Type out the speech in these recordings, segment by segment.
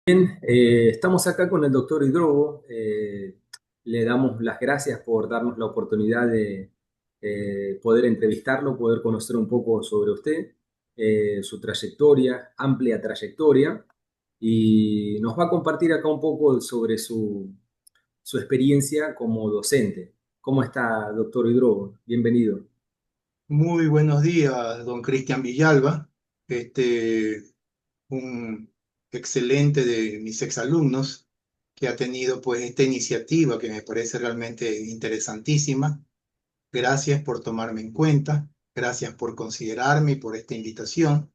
Estamos acá con el doctor Hidrogo. Le damos las gracias por darnos la oportunidad de poder entrevistarlo, poder conocer un poco sobre usted, su trayectoria, amplia trayectoria, y nos va a compartir acá un poco sobre su experiencia como docente. ¿Cómo está, doctor Hidrogo? Bienvenido. Muy buenos días, don Cristian Villalba, un excelente de mis exalumnos que ha tenido pues esta iniciativa que me parece realmente interesantísima. Gracias por tomarme en cuenta, gracias por considerarme y por esta invitación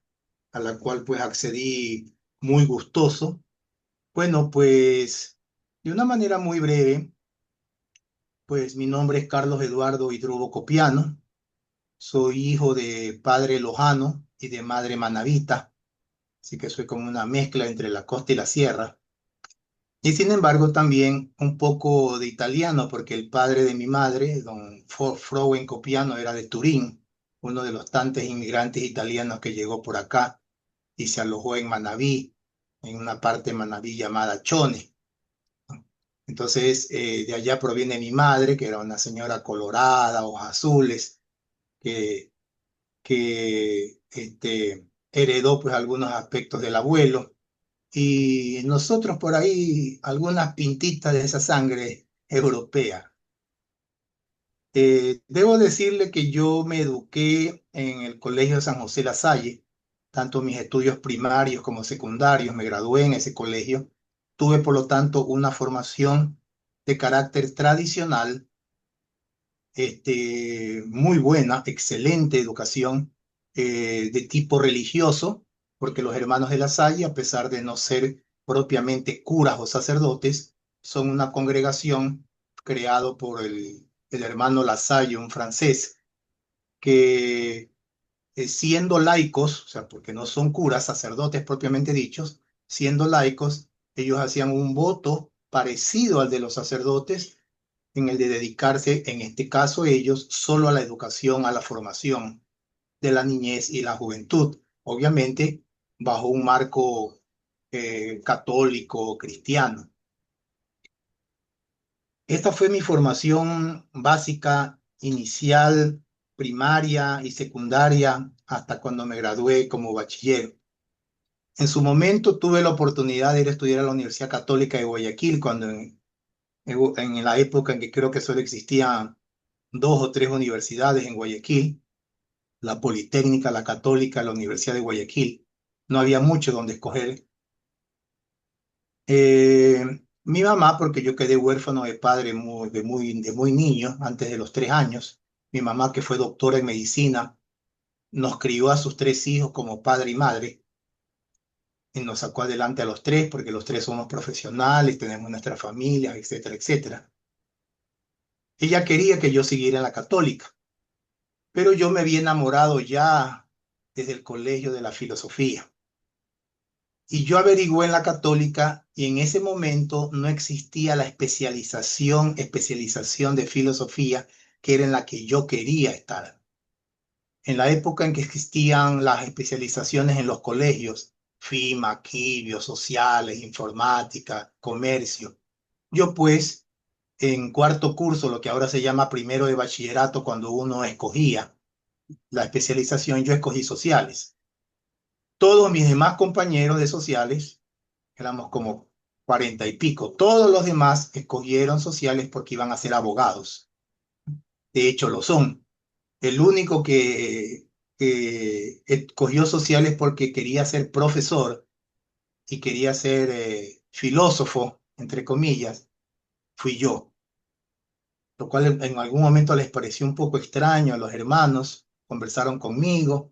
a la cual pues accedí muy gustoso. Bueno, pues de una manera muy breve, pues mi nombre es Carlos Eduardo Idrubo Copiano. Soy hijo de padre lojano y de madre manabita, así que soy como una mezcla entre la costa y la sierra. Y sin embargo también un poco de italiano, porque el padre de mi madre, don Frowen Copiano, era de Turín, uno de los tantos inmigrantes italianos que llegó por acá y se alojó en Manabí, en una parte de Manabí llamada Chone. Entonces, de allá proviene mi madre, que era una señora colorada, ojos azules, que heredó pues algunos aspectos del abuelo y nosotros por ahí algunas pintitas de esa sangre europea. Debo decirle que yo me eduqué en el Colegio de San José La Salle, tanto mis estudios primarios como secundarios, me gradué en ese colegio. Tuve por lo tanto una formación de carácter tradicional, muy buena, excelente educación de tipo religioso, porque los hermanos de la Salle, a pesar de no ser propiamente curas o sacerdotes, son una congregación creado por el hermano La Salle, un francés, que siendo laicos, o sea, porque no son curas, sacerdotes propiamente dichos, siendo laicos, ellos hacían un voto parecido al de los sacerdotes en el de dedicarse, en este caso ellos, solo a la educación, a la formación de la niñez y la juventud, obviamente bajo un marco católico, cristiano. Esta fue mi formación básica, inicial, primaria y secundaria, hasta cuando me gradué como bachiller. En su momento tuve la oportunidad de ir a estudiar a la Universidad Católica de Guayaquil, cuando en la época en que creo que solo existían dos o tres universidades en Guayaquil, la Politécnica, la Católica, la Universidad de Guayaquil. No había mucho donde escoger. Eh, Mi mamá, porque yo quedé huérfano de padre de muy niño, antes de los 3 años, mi mamá, que fue doctora en medicina, nos crió a sus tres hijos como padre y madre y nos sacó adelante a los tres, porque los tres somos profesionales, tenemos nuestras familias, etcétera, etcétera. Ella quería que yo siguiera en la católica, pero yo me había enamorado ya desde el colegio de la filosofía. Y yo averigüé en la católica y en ese momento no existía la especialización de filosofía que era en la que yo quería estar. En la época en que existían las especializaciones en los colegios, FIMA, biosociales, informática, comercio, yo pues en cuarto curso, lo que ahora se llama primero de bachillerato, cuando uno escogía la especialización, yo escogí sociales. Todos mis demás compañeros de sociales, éramos como 40 y pico, todos los demás escogieron sociales porque iban a ser abogados. De hecho, lo son. El único que escogió sociales porque quería ser profesor y quería ser filósofo, entre comillas, fui yo, lo cual en algún momento les pareció un poco extraño a los hermanos, conversaron conmigo.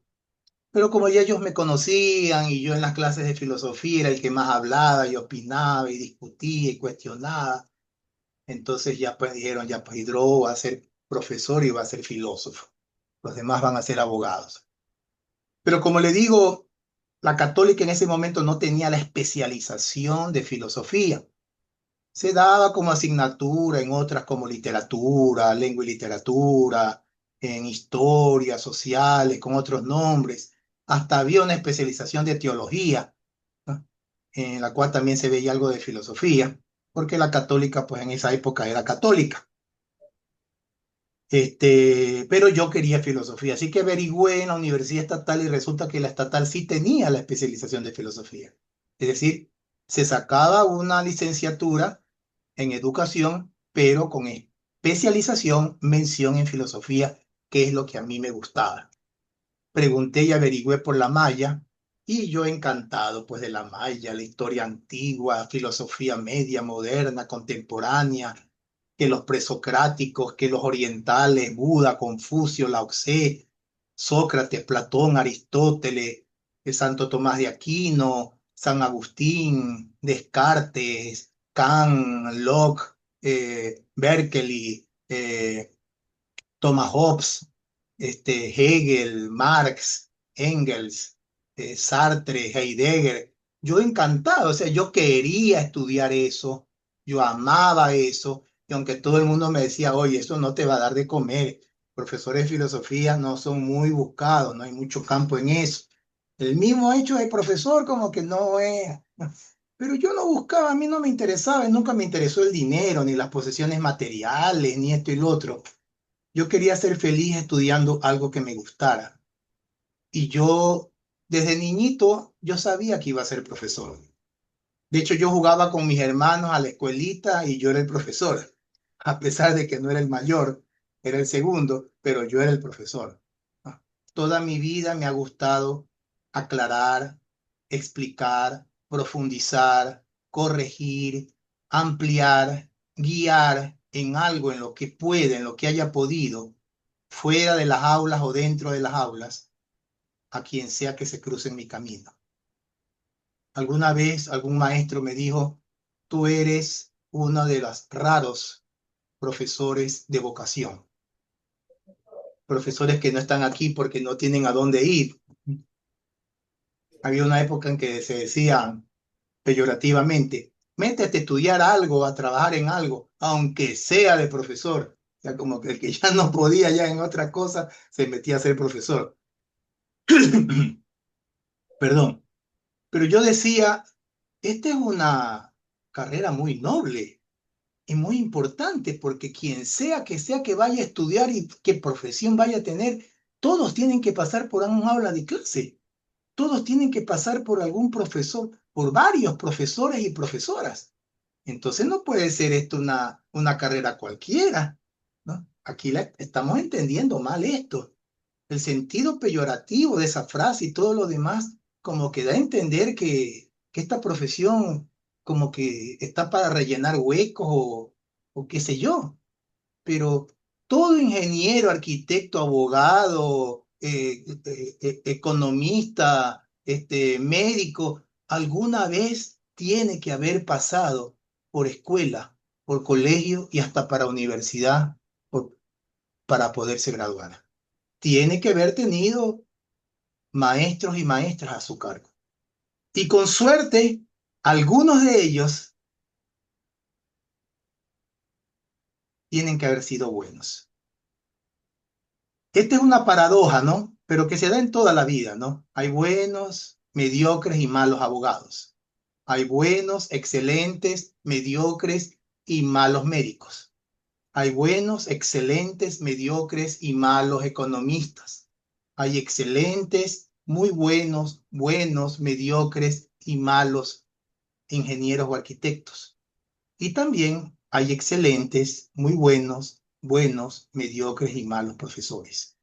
Pero como ya ellos me conocían y yo en las clases de filosofía era el que más hablaba y opinaba y discutía y cuestionaba, entonces ya pues dijeron, ya pues Hidro va a ser profesor y va a ser filósofo. Los demás van a ser abogados. Pero como le digo, la católica en ese momento no tenía la especialización de filosofía. Se daba como asignatura en otras como literatura, lengua y literatura, en historias sociales, con otros nombres. Hasta había una especialización de teología, ¿no? en la cual también se veía algo de filosofía, porque la católica, pues en esa época era católica. Pero yo quería filosofía, así que averigüé en la universidad estatal y resulta que la estatal sí tenía la especialización de filosofía. Es decir, se sacaba una licenciatura en educación, pero con especialización, mención en filosofía, que es lo que a mí me gustaba. Pregunté y averigüé por la Maya y yo encantado pues de la Maya, la historia antigua, filosofía media, moderna, contemporánea, que los presocráticos, que los orientales, Buda, Confucio, Lao Tse, Sócrates, Platón, Aristóteles, Santo Tomás de Aquino, San Agustín, Descartes, Kant, Locke, Berkeley, Thomas Hobbes, Hegel, Marx, Engels, Sartre, Heidegger. Yo encantado, o sea, yo quería estudiar eso, yo amaba eso, y aunque todo el mundo me decía, oye, eso no te va a dar de comer, profesores de filosofía no son muy buscados, no hay mucho campo en eso. El mismo hecho de profesor como que no es... Pero yo no buscaba, a mí no me interesaba, nunca me interesó el dinero, ni las posesiones materiales, ni esto y lo otro. Yo quería ser feliz estudiando algo que me gustara. Y yo, desde niñito, yo sabía que iba a ser profesor. De hecho, yo jugaba con mis hermanos a la escuelita y yo era el profesor. A pesar de que no era el mayor, era el segundo, pero yo era el profesor. Ah, Toda mi vida me ha gustado aclarar, explicar, profundizar, corregir, ampliar, guiar en algo, en lo que pueda, en lo que haya podido, fuera de las aulas o dentro de las aulas, a quien sea que se cruce en mi camino. Alguna vez algún maestro me dijo, tú eres uno de los raros profesores de vocación, profesores que no están aquí porque no tienen a dónde ir. Había una época en que se decía peyorativamente, métete a estudiar algo, a trabajar en algo, aunque sea de profesor. O sea, como que el que ya no podía ya en otra cosa, se metía a ser profesor. Perdón. Pero yo decía, esta es una carrera muy noble y muy importante porque quien sea que vaya a estudiar y qué profesión vaya a tener, todos tienen que pasar por un aula de clase, todos tienen que pasar por algún profesor, por varios profesores y profesoras. Entonces no puede ser esto una carrera cualquiera, ¿no? Aquí estamos entendiendo mal esto. El sentido peyorativo de esa frase y todo lo demás, como que da a entender que esta profesión como que está para rellenar huecos o qué sé yo, pero todo ingeniero, arquitecto, abogado, economista, médico, alguna vez tiene que haber pasado por escuela, por colegio y hasta para universidad para poderse graduar. Tiene que haber tenido maestros y maestras a su cargo. Y con suerte, algunos de ellos tienen que haber sido buenos. Esta es una paradoja, ¿no? Pero que se da en toda la vida, ¿no? Hay buenos, mediocres y malos abogados. Hay buenos, excelentes, mediocres y malos médicos. Hay buenos, excelentes, mediocres y malos economistas. Hay excelentes, muy buenos, buenos, mediocres y malos ingenieros o arquitectos. Y también hay excelentes, muy buenos, buenos, mediocres y malos profesores.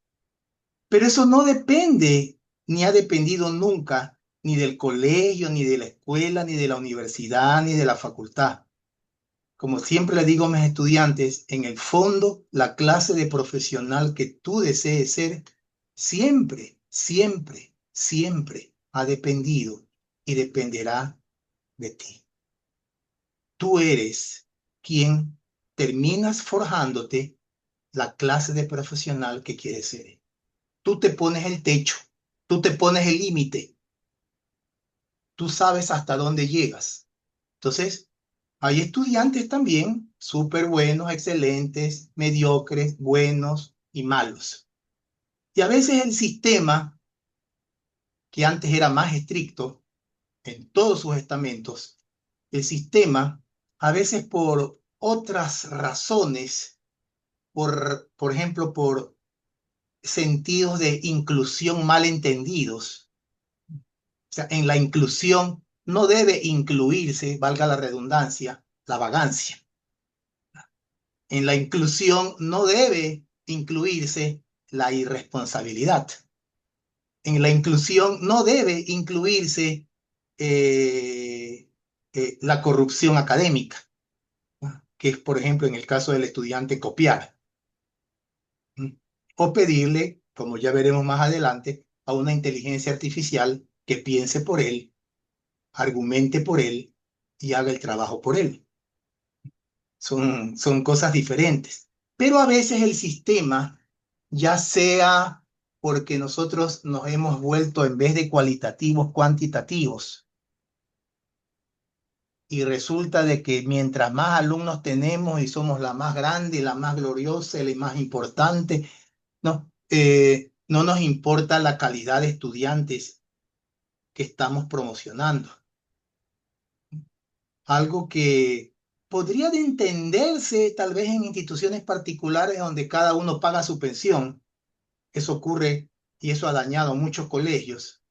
Pero eso no depende, ni ha dependido nunca, ni del colegio, ni de la escuela, ni de la universidad, ni de la facultad. Como siempre le digo a mis estudiantes, en el fondo, la clase de profesional que tú desees ser, siempre, siempre, siempre ha dependido y dependerá de ti. Tú eres quien terminas forjándote la clase de profesional que quieres ser. Tú te pones el techo, tú te pones el límite, tú sabes hasta dónde llegas. Entonces, hay estudiantes también súper buenos, excelentes, mediocres, buenos y malos. Y a veces el sistema, que antes era más estricto, en todos sus estamentos, el sistema, a veces por otras razones, por ejemplo, por sentidos de inclusión mal entendidos. O sea, en la inclusión no debe incluirse, valga la redundancia, la vagancia. En la inclusión no debe incluirse la irresponsabilidad. En la inclusión no debe incluirse eh, la corrupción académica, ¿no? Que es, por ejemplo, en el caso del estudiante copiar, ¿no? O pedirle, como ya veremos más adelante, a una inteligencia artificial que piense por él, argumente por él y haga el trabajo por él. Son cosas diferentes. Pero a veces el sistema, ya sea porque nosotros nos hemos vuelto, en vez de cualitativos, cuantitativos, y resulta de que mientras más alumnos tenemos y somos la más grande, la más gloriosa, la más importante, no, no nos importa la calidad de estudiantes que estamos promocionando. Algo que podría de entenderse tal vez en instituciones particulares donde cada uno paga su pensión. Eso ocurre y eso ha dañado muchos colegios,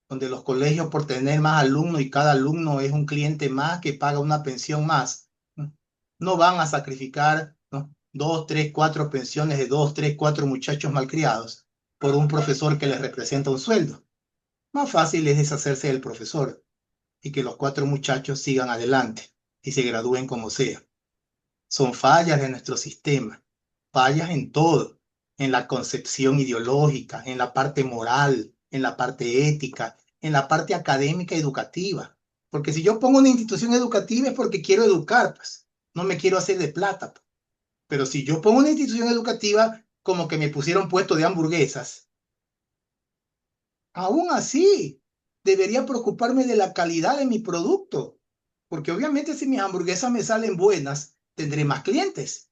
donde los colegios, por tener más alumnos y cada alumno es un cliente más que paga una pensión más, ¿no? No van a sacrificar, ¿no?, dos, tres, cuatro pensiones de dos, tres, cuatro muchachos malcriados por un profesor que les representa un sueldo. Más fácil es deshacerse del profesor y que los cuatro muchachos sigan adelante y se gradúen como sea. Son fallas de nuestro sistema, fallas en todo, en la concepción ideológica, en la parte moral, en la parte ética, en la parte académica educativa. Porque si yo pongo una institución educativa es porque quiero educar, pues, no me quiero hacer de plata, pues. Pero si yo pongo una institución educativa como que me pusieron puesto de hamburguesas, aún así debería preocuparme de la calidad de mi producto, porque obviamente si mis hamburguesas me salen buenas, tendré más clientes.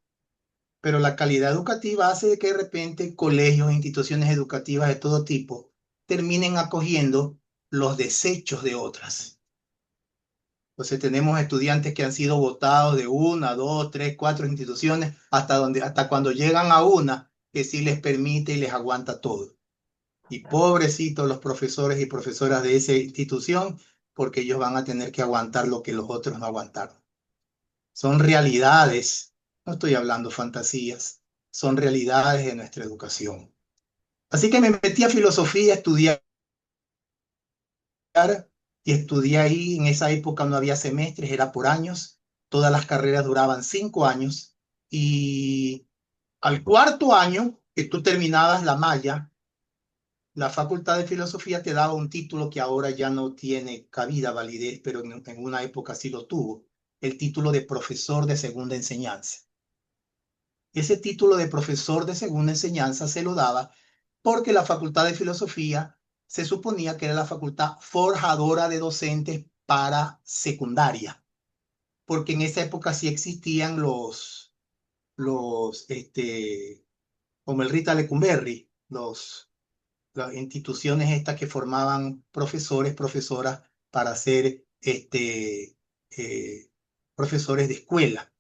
Pero la calidad educativa hace de que de repente colegios, instituciones educativas de todo tipo terminen acogiendo los desechos de otras. Entonces tenemos estudiantes que han sido votados de una, dos, tres, cuatro instituciones hasta cuando llegan a una que sí les permite y les aguanta todo. Y pobrecitos los profesores y profesoras de esa institución, porque ellos van a tener que aguantar lo que los otros no aguantaron. Son realidades, no estoy hablando fantasías, son realidades de nuestra educación. Así que me metí a filosofía a estudiar y estudié ahí. En esa época no había semestres, era por años. Todas las carreras duraban 5 años y al cuarto año que tú terminabas la malla, la Facultad de Filosofía te daba un título que ahora ya no tiene cabida, validez, pero en una época sí lo tuvo, el título de profesor de segunda enseñanza. Ese título de profesor de segunda enseñanza se lo daba porque la Facultad de Filosofía se suponía que era la facultad forjadora de docentes para secundaria, porque en esa época sí existían como el Rita Lecumberri, las instituciones estas que formaban profesores, profesoras para ser profesores de escuela.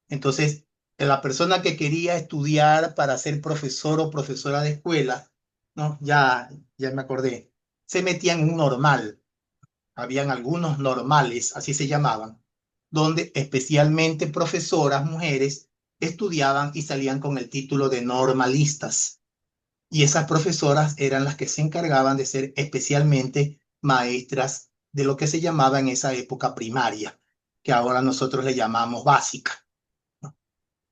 Entonces, la persona que quería estudiar para ser profesor o profesora de escuela, ¿no? Ya me acordé, se metía en un normal. Habían algunos normales, así se llamaban, donde especialmente profesoras, mujeres, estudiaban y salían con el título de normalistas. Y esas profesoras eran las que se encargaban de ser especialmente maestras de lo que se llamaba en esa época primaria, que ahora nosotros le llamamos básica, ¿no?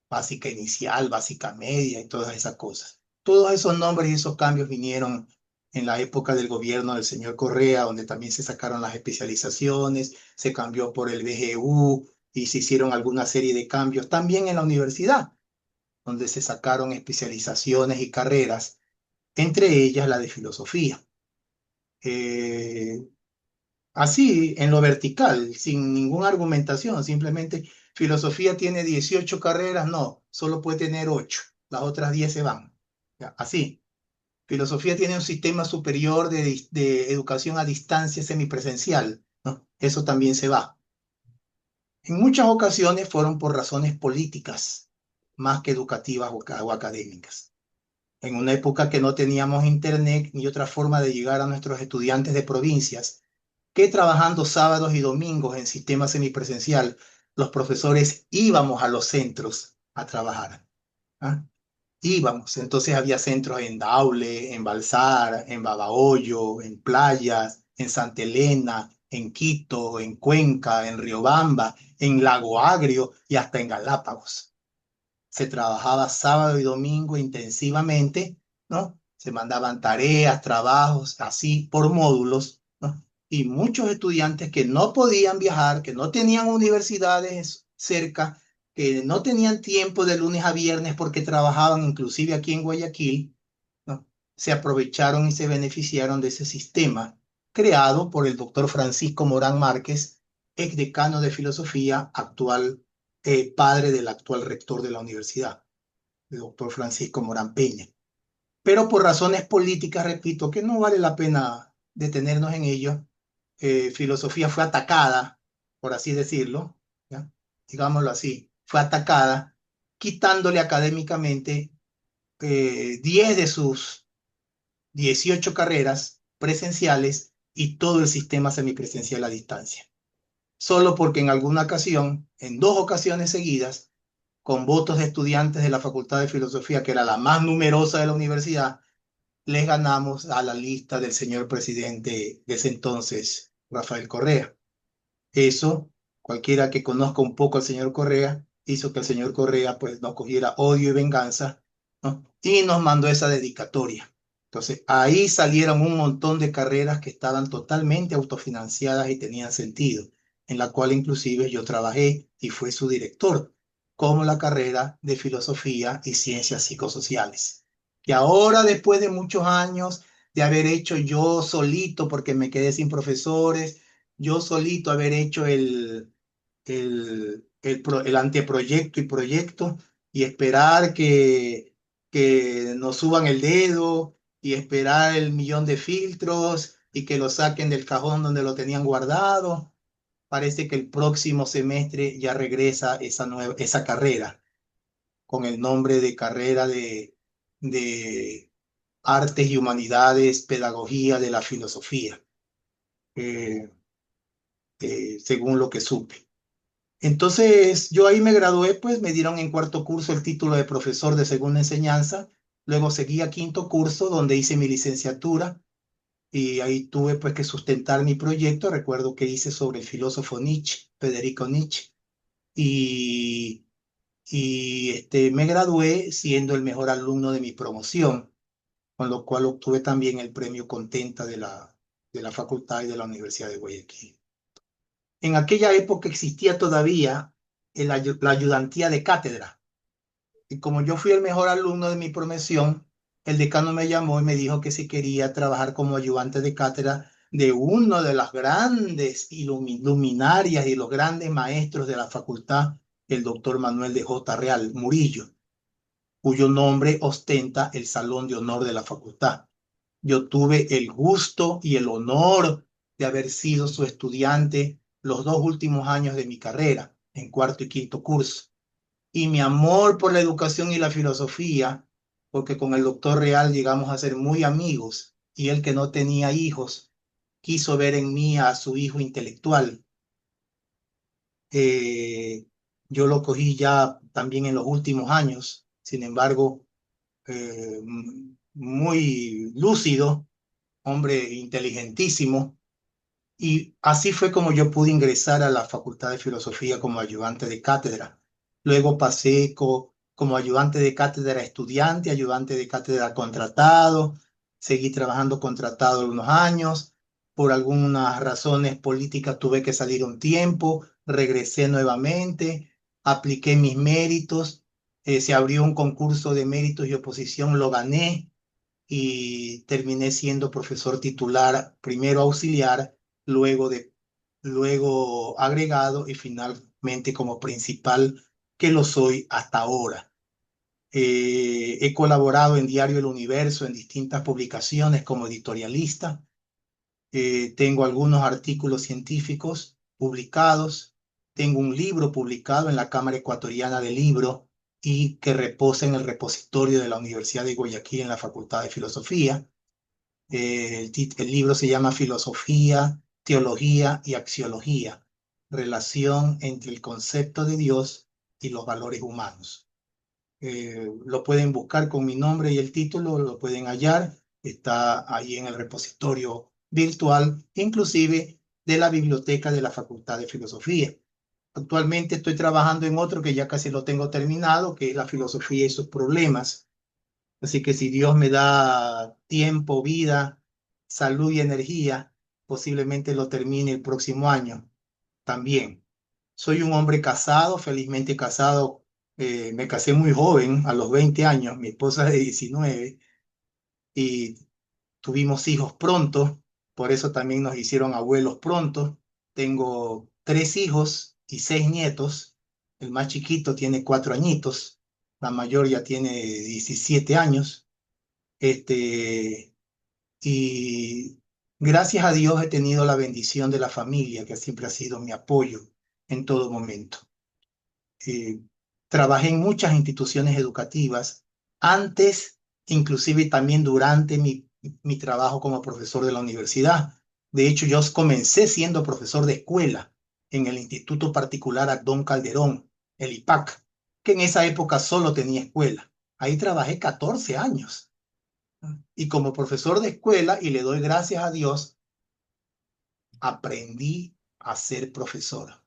Básica inicial, básica media y todas esas cosas. Todos esos nombres y esos cambios vinieron en la época del gobierno del señor Correa, donde también se sacaron las especializaciones, se cambió por el BGU y se hicieron alguna serie de cambios también en la universidad, donde se sacaron especializaciones y carreras, entre ellas la de filosofía. Eh, Así, en lo vertical, sin ninguna argumentación, simplemente filosofía tiene 18 carreras, no, solo puede tener 8, las otras 10 se van. Ya, así, filosofía tiene un sistema superior de educación a distancia semipresencial, ¿no? Eso también se va. En muchas ocasiones fueron por razones políticas, más que educativas o académicas. En una época que no teníamos internet ni otra forma de llegar a nuestros estudiantes de provincias, que trabajando sábados y domingos en sistema semipresencial, los profesores íbamos a los centros a trabajar. ¿Ah? Íbamos, entonces había centros en Daule, en Balsar, en Babahoyo, en Playas, en Santa Elena, en Quito, en Cuenca, en Riobamba, en Lago Agrio y hasta en Galápagos. Se trabajaba sábado y domingo intensivamente, ¿no? Se mandaban tareas, trabajos, así por módulos, ¿no? Y muchos estudiantes que no podían viajar, que no tenían universidades cerca, que no tenían tiempo de lunes a viernes porque trabajaban inclusive aquí en Guayaquil, ¿no? Se aprovecharon y se beneficiaron de ese sistema creado por el doctor Francisco Morán Márquez, ex decano de filosofía, actual padre del actual rector de la universidad, el doctor Francisco Morán Peña. Pero por razones políticas, repito, que no vale la pena detenernos en ello, filosofía fue atacada, por así decirlo, ¿ya? Digámoslo así, fue atacada, quitándole académicamente 10 de sus 18 carreras presenciales y todo el sistema semipresencial a distancia. Solo porque en alguna ocasión, en 2 ocasiones seguidas, con votos de estudiantes de la Facultad de Filosofía, que era la más numerosa de la universidad, les ganamos a la lista del señor presidente de ese entonces, Rafael Correa. Eso, cualquiera que conozca un poco al señor Correa, hizo que el señor Correa pues nos cogiera odio y venganza, ¿no? Y nos mandó esa dedicatoria. Entonces, ahí salieron un montón de carreras que estaban totalmente autofinanciadas y tenían sentido, en la cual inclusive yo trabajé y fui su director, como la carrera de Filosofía y Ciencias Psicosociales. Y ahora, después de muchos años de haber hecho yo solito, porque me quedé sin profesores, yo solito haber hecho el anteproyecto y proyecto y esperar que nos suban el dedo y esperar el millón de filtros y que lo saquen del cajón donde lo tenían guardado. Parece que el próximo semestre ya regresa esa carrera con el nombre de carrera de Artes y Humanidades, Pedagogía de la Filosofía, eh, según lo que supe. Entonces, yo ahí me gradué, pues me dieron en cuarto curso el título de profesor de segunda enseñanza, luego seguí a quinto curso donde hice mi licenciatura y ahí tuve pues que sustentar mi proyecto, recuerdo que hice sobre el filósofo Nietzsche, Federico Nietzsche, y, me gradué siendo el mejor alumno de mi promoción, con lo cual obtuve también el premio Contenta de la facultad y de la Universidad de Guayaquil. En aquella época existía todavía la ayudantía de cátedra. Y como yo fui el mejor alumno de mi promoción, el decano me llamó y me dijo que si quería trabajar como ayudante de cátedra de uno de las grandes luminarias y los grandes maestros de la facultad, el doctor Manuel de J. Real Murillo, cuyo nombre ostenta el Salón de Honor de la facultad. Yo tuve el gusto y el honor de haber sido su estudiante los 2 últimos años de mi carrera, en cuarto y quinto curso. Y mi amor por la educación y la filosofía, porque con el doctor Real llegamos a ser muy amigos, y él que no tenía hijos, quiso ver en mí a su hijo intelectual. Eh, yo lo cogí ya también en los últimos años, sin embargo, muy lúcido, hombre inteligentísimo, y así fue como yo pude ingresar a la Facultad de Filosofía como ayudante de cátedra. Luego pasé como ayudante de cátedra estudiante, ayudante de cátedra contratado, seguí trabajando contratado unos años, por algunas razones políticas tuve que salir un tiempo, regresé nuevamente, apliqué mis méritos, se abrió un concurso de méritos y oposición, lo gané y terminé siendo profesor titular, primero auxiliar, luego agregado y finalmente como principal, que lo soy hasta ahora. He colaborado en Diario El Universo en distintas publicaciones como editorialista. Tengo algunos artículos científicos publicados, tengo un libro publicado en la Cámara Ecuatoriana del Libro y que reposa en el repositorio de la Universidad de Guayaquil en la Facultad de Filosofía. El libro se llama Filosofía, Teología y Axiología, relación entre el concepto de Dios y los valores humanos. Lo pueden buscar con mi nombre y el título, lo pueden hallar, está ahí en el repositorio virtual, inclusive de la biblioteca de la Facultad de Filosofía. Actualmente estoy trabajando en otro que ya casi lo tengo terminado, que es la filosofía y sus problemas. Así que si Dios me da tiempo, vida, salud y energía, posiblemente lo termine el próximo año también. Soy un hombre casado, felizmente casado. Me casé muy joven, a los 20 años, mi esposa de 19, y tuvimos hijos pronto, por eso también nos hicieron abuelos pronto. Tengo 3 hijos y 6 nietos. El más chiquito tiene 4 añitos, la mayor ya tiene 17 años. Este, y gracias a Dios he tenido la bendición de la familia, que siempre ha sido mi apoyo en todo momento. eh, Trabajé en muchas instituciones educativas antes, inclusive también durante mi trabajo como profesor de la universidad. De hecho, yo comencé siendo profesor de escuela en el Instituto Particular Abdón Calderón, el IPAC, que en esa época solo tenía escuela. Ahí trabajé 14 años. Y como profesor de escuela, y le doy gracias a Dios, aprendí a ser profesor.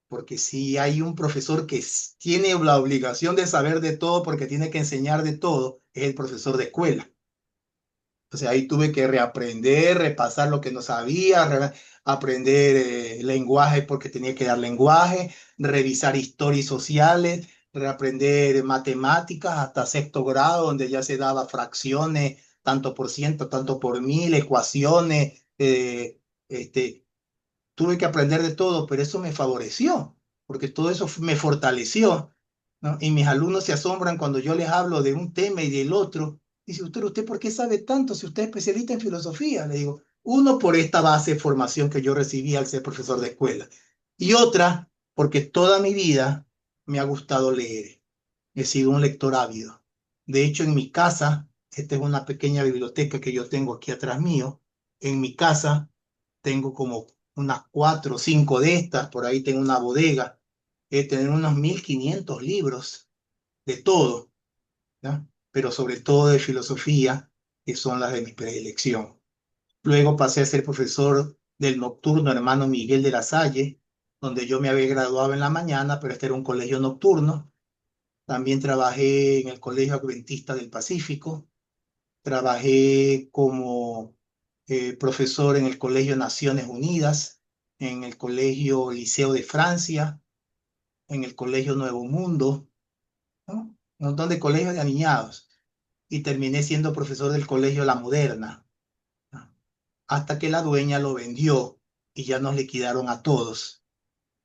Porque si hay un profesor que tiene la obligación de saber de todo porque tiene que enseñar de todo, es el profesor de escuela. O sea, ahí tuve que reaprender, repasar lo que no sabía, aprender lenguaje porque tenía que dar lenguaje, revisar historias sociales, reaprender matemáticas hasta sexto grado, donde ya se daba fracciones, tanto por ciento, tanto por mil, ecuaciones, este, tuve que aprender de todo, pero eso me favoreció, porque todo eso me fortaleció, ¿no? Y mis alumnos se asombran cuando yo les hablo de un tema y del otro. Dice, ¿usted por qué sabe tanto si usted es especialista en filosofía? Le digo, uno, por esta base de formación que yo recibí al ser profesor de escuela, y otra, porque toda mi vida me ha gustado leer. He sido un lector ávido. De hecho, en mi casa, esta es una pequeña biblioteca que yo tengo aquí atrás mío, en mi casa tengo como unas 4 o 5 de estas, por ahí tengo una bodega, tener unos 1500 libros de todo, ¿ya? Pero sobre todo de filosofía, que son las de mi predilección. Luego pasé a ser profesor del nocturno hermano Miguel de la Salle, donde yo me había graduado en la mañana, pero este era un colegio nocturno. También trabajé en el Colegio Adventista del Pacífico, trabajé como profesor en el Colegio Naciones Unidas, en el Colegio Liceo de Francia, en el Colegio Nuevo Mundo, ¿no? Un montón de colegios de aniñados. Y terminé siendo profesor del Colegio La Moderna, ¿no? Hasta que la dueña lo vendió y ya nos liquidaron a todos.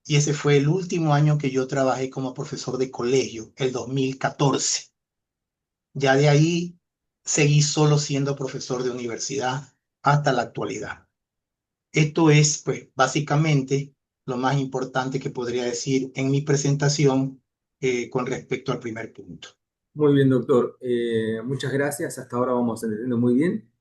Y ese fue el último año que yo trabajé como profesor de colegio, el 2014. Ya de ahí seguí solo siendo profesor de universidad hasta la actualidad. Esto es, pues, básicamente lo más importante que podría decir en mi presentación con respecto al primer punto. Muy bien, doctor. Muchas gracias. Hasta ahora vamos entendiendo muy bien.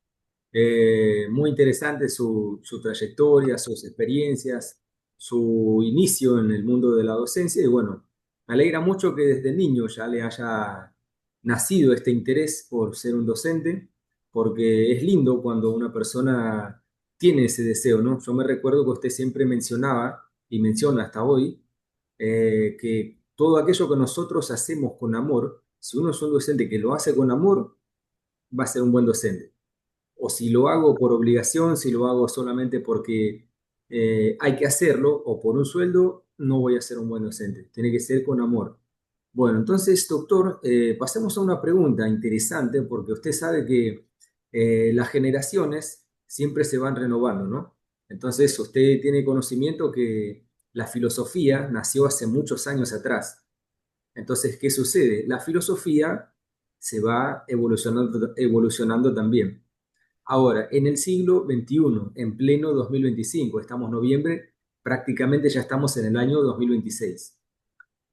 Muy interesante su trayectoria, sus experiencias, su inicio en el mundo de la docencia y bueno, me alegra mucho que desde niño ya le haya nacido este interés por ser un docente, porque es lindo cuando una persona tiene ese deseo, ¿no? Yo me recuerdo que usted siempre mencionaba y menciona hasta hoy que todo aquello que nosotros hacemos con amor, si uno es un docente que lo hace con amor, va a ser un buen docente o si lo hago por obligación, si lo hago solamente porque hay que hacerlo o por un sueldo, no voy a ser un buen docente. Tiene que ser con amor. Bueno, entonces, doctor, pasemos a una pregunta interesante porque usted sabe que las generaciones siempre se van renovando, ¿no? Entonces, usted tiene conocimiento que la filosofía nació hace muchos años atrás. Entonces, ¿qué sucede? La filosofía se va evolucionando también. Ahora, en el siglo XXI, en pleno 2025, estamos en noviembre, prácticamente ya estamos en el año 2026.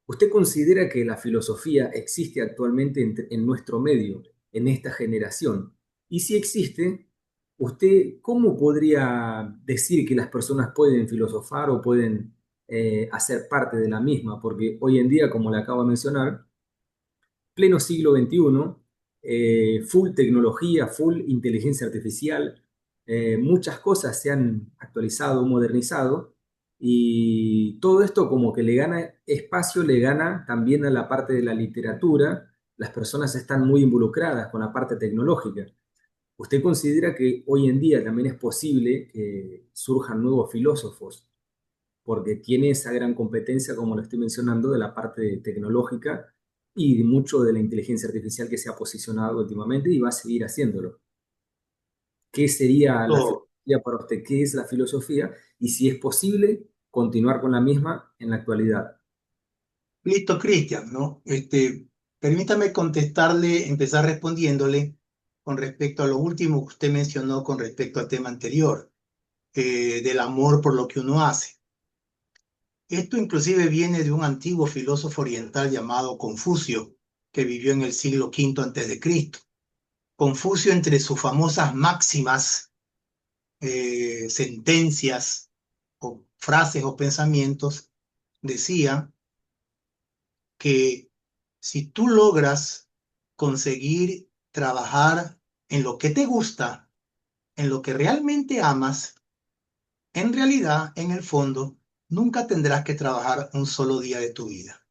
¿Usted considera que la filosofía existe actualmente en nuestro medio, en esta generación? Y si existe, ¿usted cómo podría decir que las personas pueden filosofar o pueden hacer parte de la misma? Porque hoy en día, como le acabo de mencionar, pleno siglo XXI, full tecnología, full inteligencia artificial, muchas cosas se han actualizado, modernizado, y todo esto como que le gana espacio, le gana también a la parte de la literatura. Las personas están muy involucradas con la parte tecnológica. ¿Usted considera que hoy en día también es posible que surjan nuevos filósofos? Porque tiene esa gran competencia, como lo estoy mencionando, de la parte tecnológica y mucho de la inteligencia artificial que se ha posicionado últimamente y va a seguir haciéndolo. ¿Qué sería la Listo, filosofía para usted? ¿Qué es la filosofía? Y si es posible continuar con la misma en la actualidad. listo, Cristian, ¿no? Permítame contestarle, empezar respondiéndole con respecto a lo último que usted mencionó con respecto al tema anterior, del amor por lo que uno hace. Esto inclusive viene de un antiguo filósofo oriental llamado Confucio, que vivió en el siglo V antes de Cristo. Confucio, entre sus famosas máximas, sentencias o frases o pensamientos, decía que si tú logras conseguir trabajar en lo que te gusta, en lo que realmente amas, en realidad, en el fondo, nunca tendrás que trabajar un solo día de tu vida.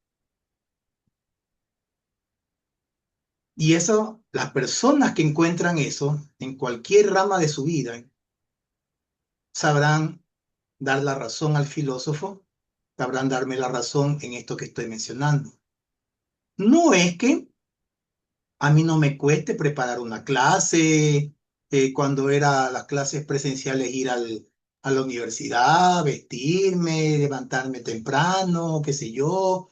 Y eso, las personas que encuentran eso en cualquier rama de su vida, sabrán dar la razón al filósofo, sabrán darme la razón en esto que estoy mencionando. No es que a mí no me cueste preparar una clase, cuando era las clases presenciales ir a la universidad, vestirme, levantarme temprano, qué sé yo.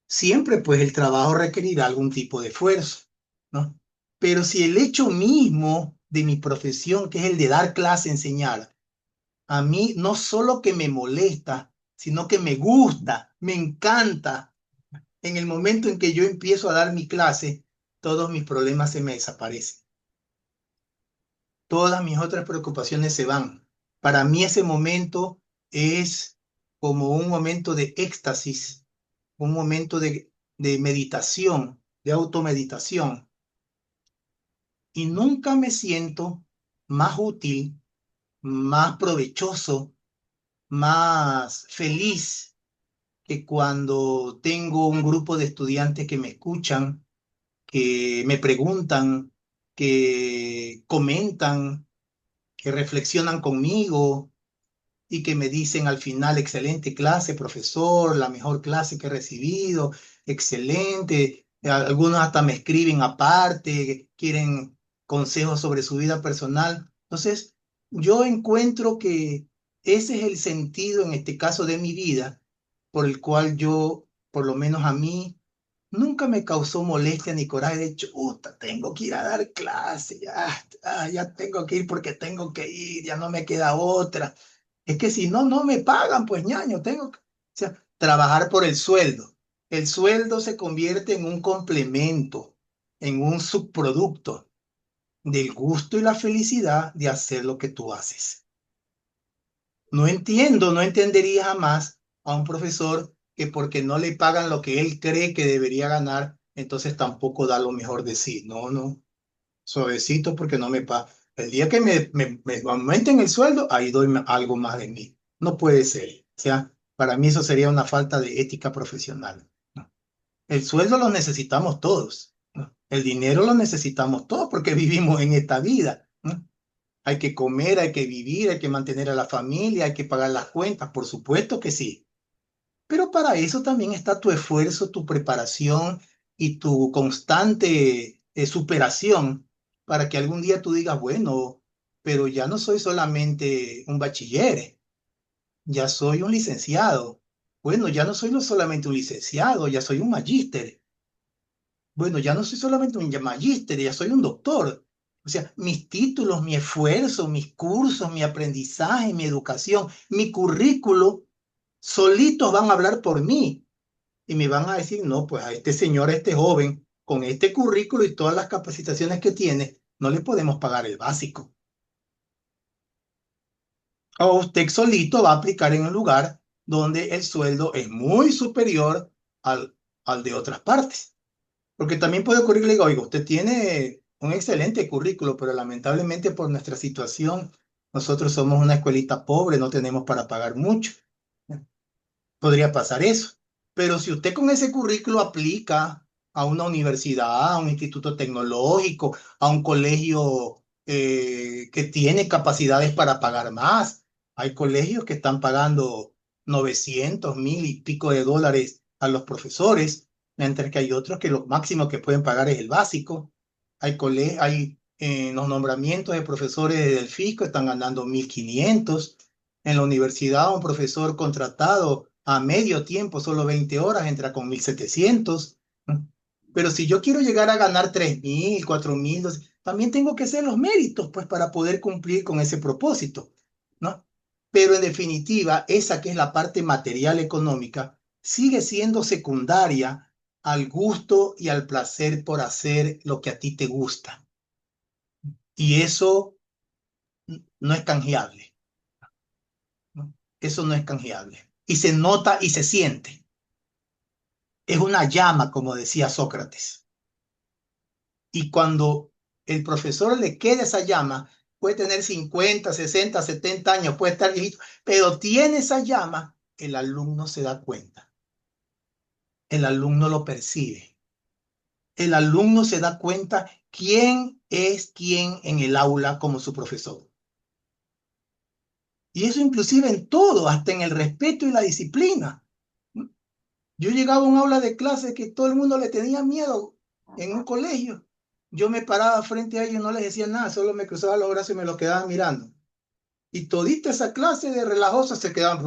Siempre pues el trabajo requerirá algún tipo de esfuerzo, ¿no? Pero si el hecho mismo de mi profesión, que es el de dar clase, enseñar, a mí no solo que me molesta, sino que me gusta, me encanta. En el momento en que yo empiezo a dar mi clase, todos mis problemas se me desaparecen. Todas mis otras preocupaciones se van. Para mí ese momento es como un momento de éxtasis, un momento de meditación, de automeditación. Y nunca me siento más útil, más provechoso, más feliz que cuando tengo un grupo de estudiantes que me escuchan, que me preguntan, que comentan, que reflexionan conmigo y que me dicen al final, excelente clase, profesor, la mejor clase que he recibido, excelente. Algunos hasta me escriben aparte, quieren consejos sobre su vida personal. Entonces, yo encuentro que ese es el sentido, en este caso de mi vida, por el cual yo, por lo menos a mí, nunca me causó molestia ni coraje de chuta, tengo que ir a dar clase, ya tengo que ir porque tengo que ir, ya no me queda otra. Es que si no, no me pagan, pues ñaño, tengo que, o sea, trabajar por el sueldo. El sueldo se convierte en un complemento, en un subproducto del gusto y la felicidad de hacer lo que tú haces. No entiendo, no entendería jamás a un profesor que porque no le pagan lo que él cree que debería ganar, entonces tampoco da lo mejor de sí. No, no, suavecito porque no me pagan. El día que me aumenten el sueldo, ahí doy algo más de mí. No puede ser. O sea, para mí eso sería una falta de ética profesional, ¿no? El sueldo lo necesitamos todos, ¿no? El dinero lo necesitamos todos porque vivimos en esta vida, ¿no? Hay que comer, hay que vivir, hay que mantener a la familia, hay que pagar las cuentas, por supuesto que sí. Pero para eso también está tu esfuerzo, tu preparación y tu constante superación para que algún día tú digas, bueno, pero ya no soy solamente un bachiller, ya soy un licenciado. Bueno, ya no soy no solamente un licenciado, ya soy un magíster. Bueno, ya no soy solamente un magíster, ya soy un doctor. O sea, mis títulos, mi esfuerzo, mis cursos, mi aprendizaje, mi educación, mi currículo, solitos van a hablar por mí y me van a decir, no, pues a este señor, a este joven, con este currículo y todas las capacitaciones que tiene, no le podemos pagar el básico. O usted solito va a aplicar en un lugar donde el sueldo es muy superior al, al de otras partes. Porque también puede ocurrir, le digo, oiga, usted tiene un excelente currículo, pero lamentablemente por nuestra situación, nosotros somos una escuelita pobre, no tenemos para pagar mucho. Podría pasar eso. Pero si usted con ese currículo aplica a una universidad, a un instituto tecnológico, a un colegio que tiene capacidades para pagar más, hay colegios que están pagando 900, 1000 y pico de dólares a los profesores, mientras que hay otros que lo máximo que pueden pagar es el básico. Hay los nombramientos de profesores del fisco están ganando 1500. En la universidad, un profesor contratado a medio tiempo, solo 20 horas, entra con 1700. ¿No? Pero si yo quiero llegar a ganar 3000, 4000, también tengo que hacer los méritos, pues, para poder cumplir con ese propósito, ¿no? Pero en definitiva, esa que es la parte material económica, sigue siendo secundaria al gusto y al placer por hacer lo que a ti te gusta. Y eso no es canjeable, ¿no? Eso no es canjeable. Y se nota y se siente. Es una llama, como decía Sócrates. Y cuando el profesor le queda esa llama, puede tener 50, 60, 70 años, puede estar viejito, pero tiene esa llama, el alumno se da cuenta. El alumno lo percibe. El alumno se da cuenta quién es quién en el aula como su profesor. Y eso inclusive en todo, hasta en el respeto y la disciplina. Yo llegaba a un aula de clase que todo el mundo le tenía miedo en un colegio. Yo me paraba frente a ellos, no les decía nada, solo me cruzaba los brazos y me los quedaba mirando. Y todita esa clase de relajosos se quedaban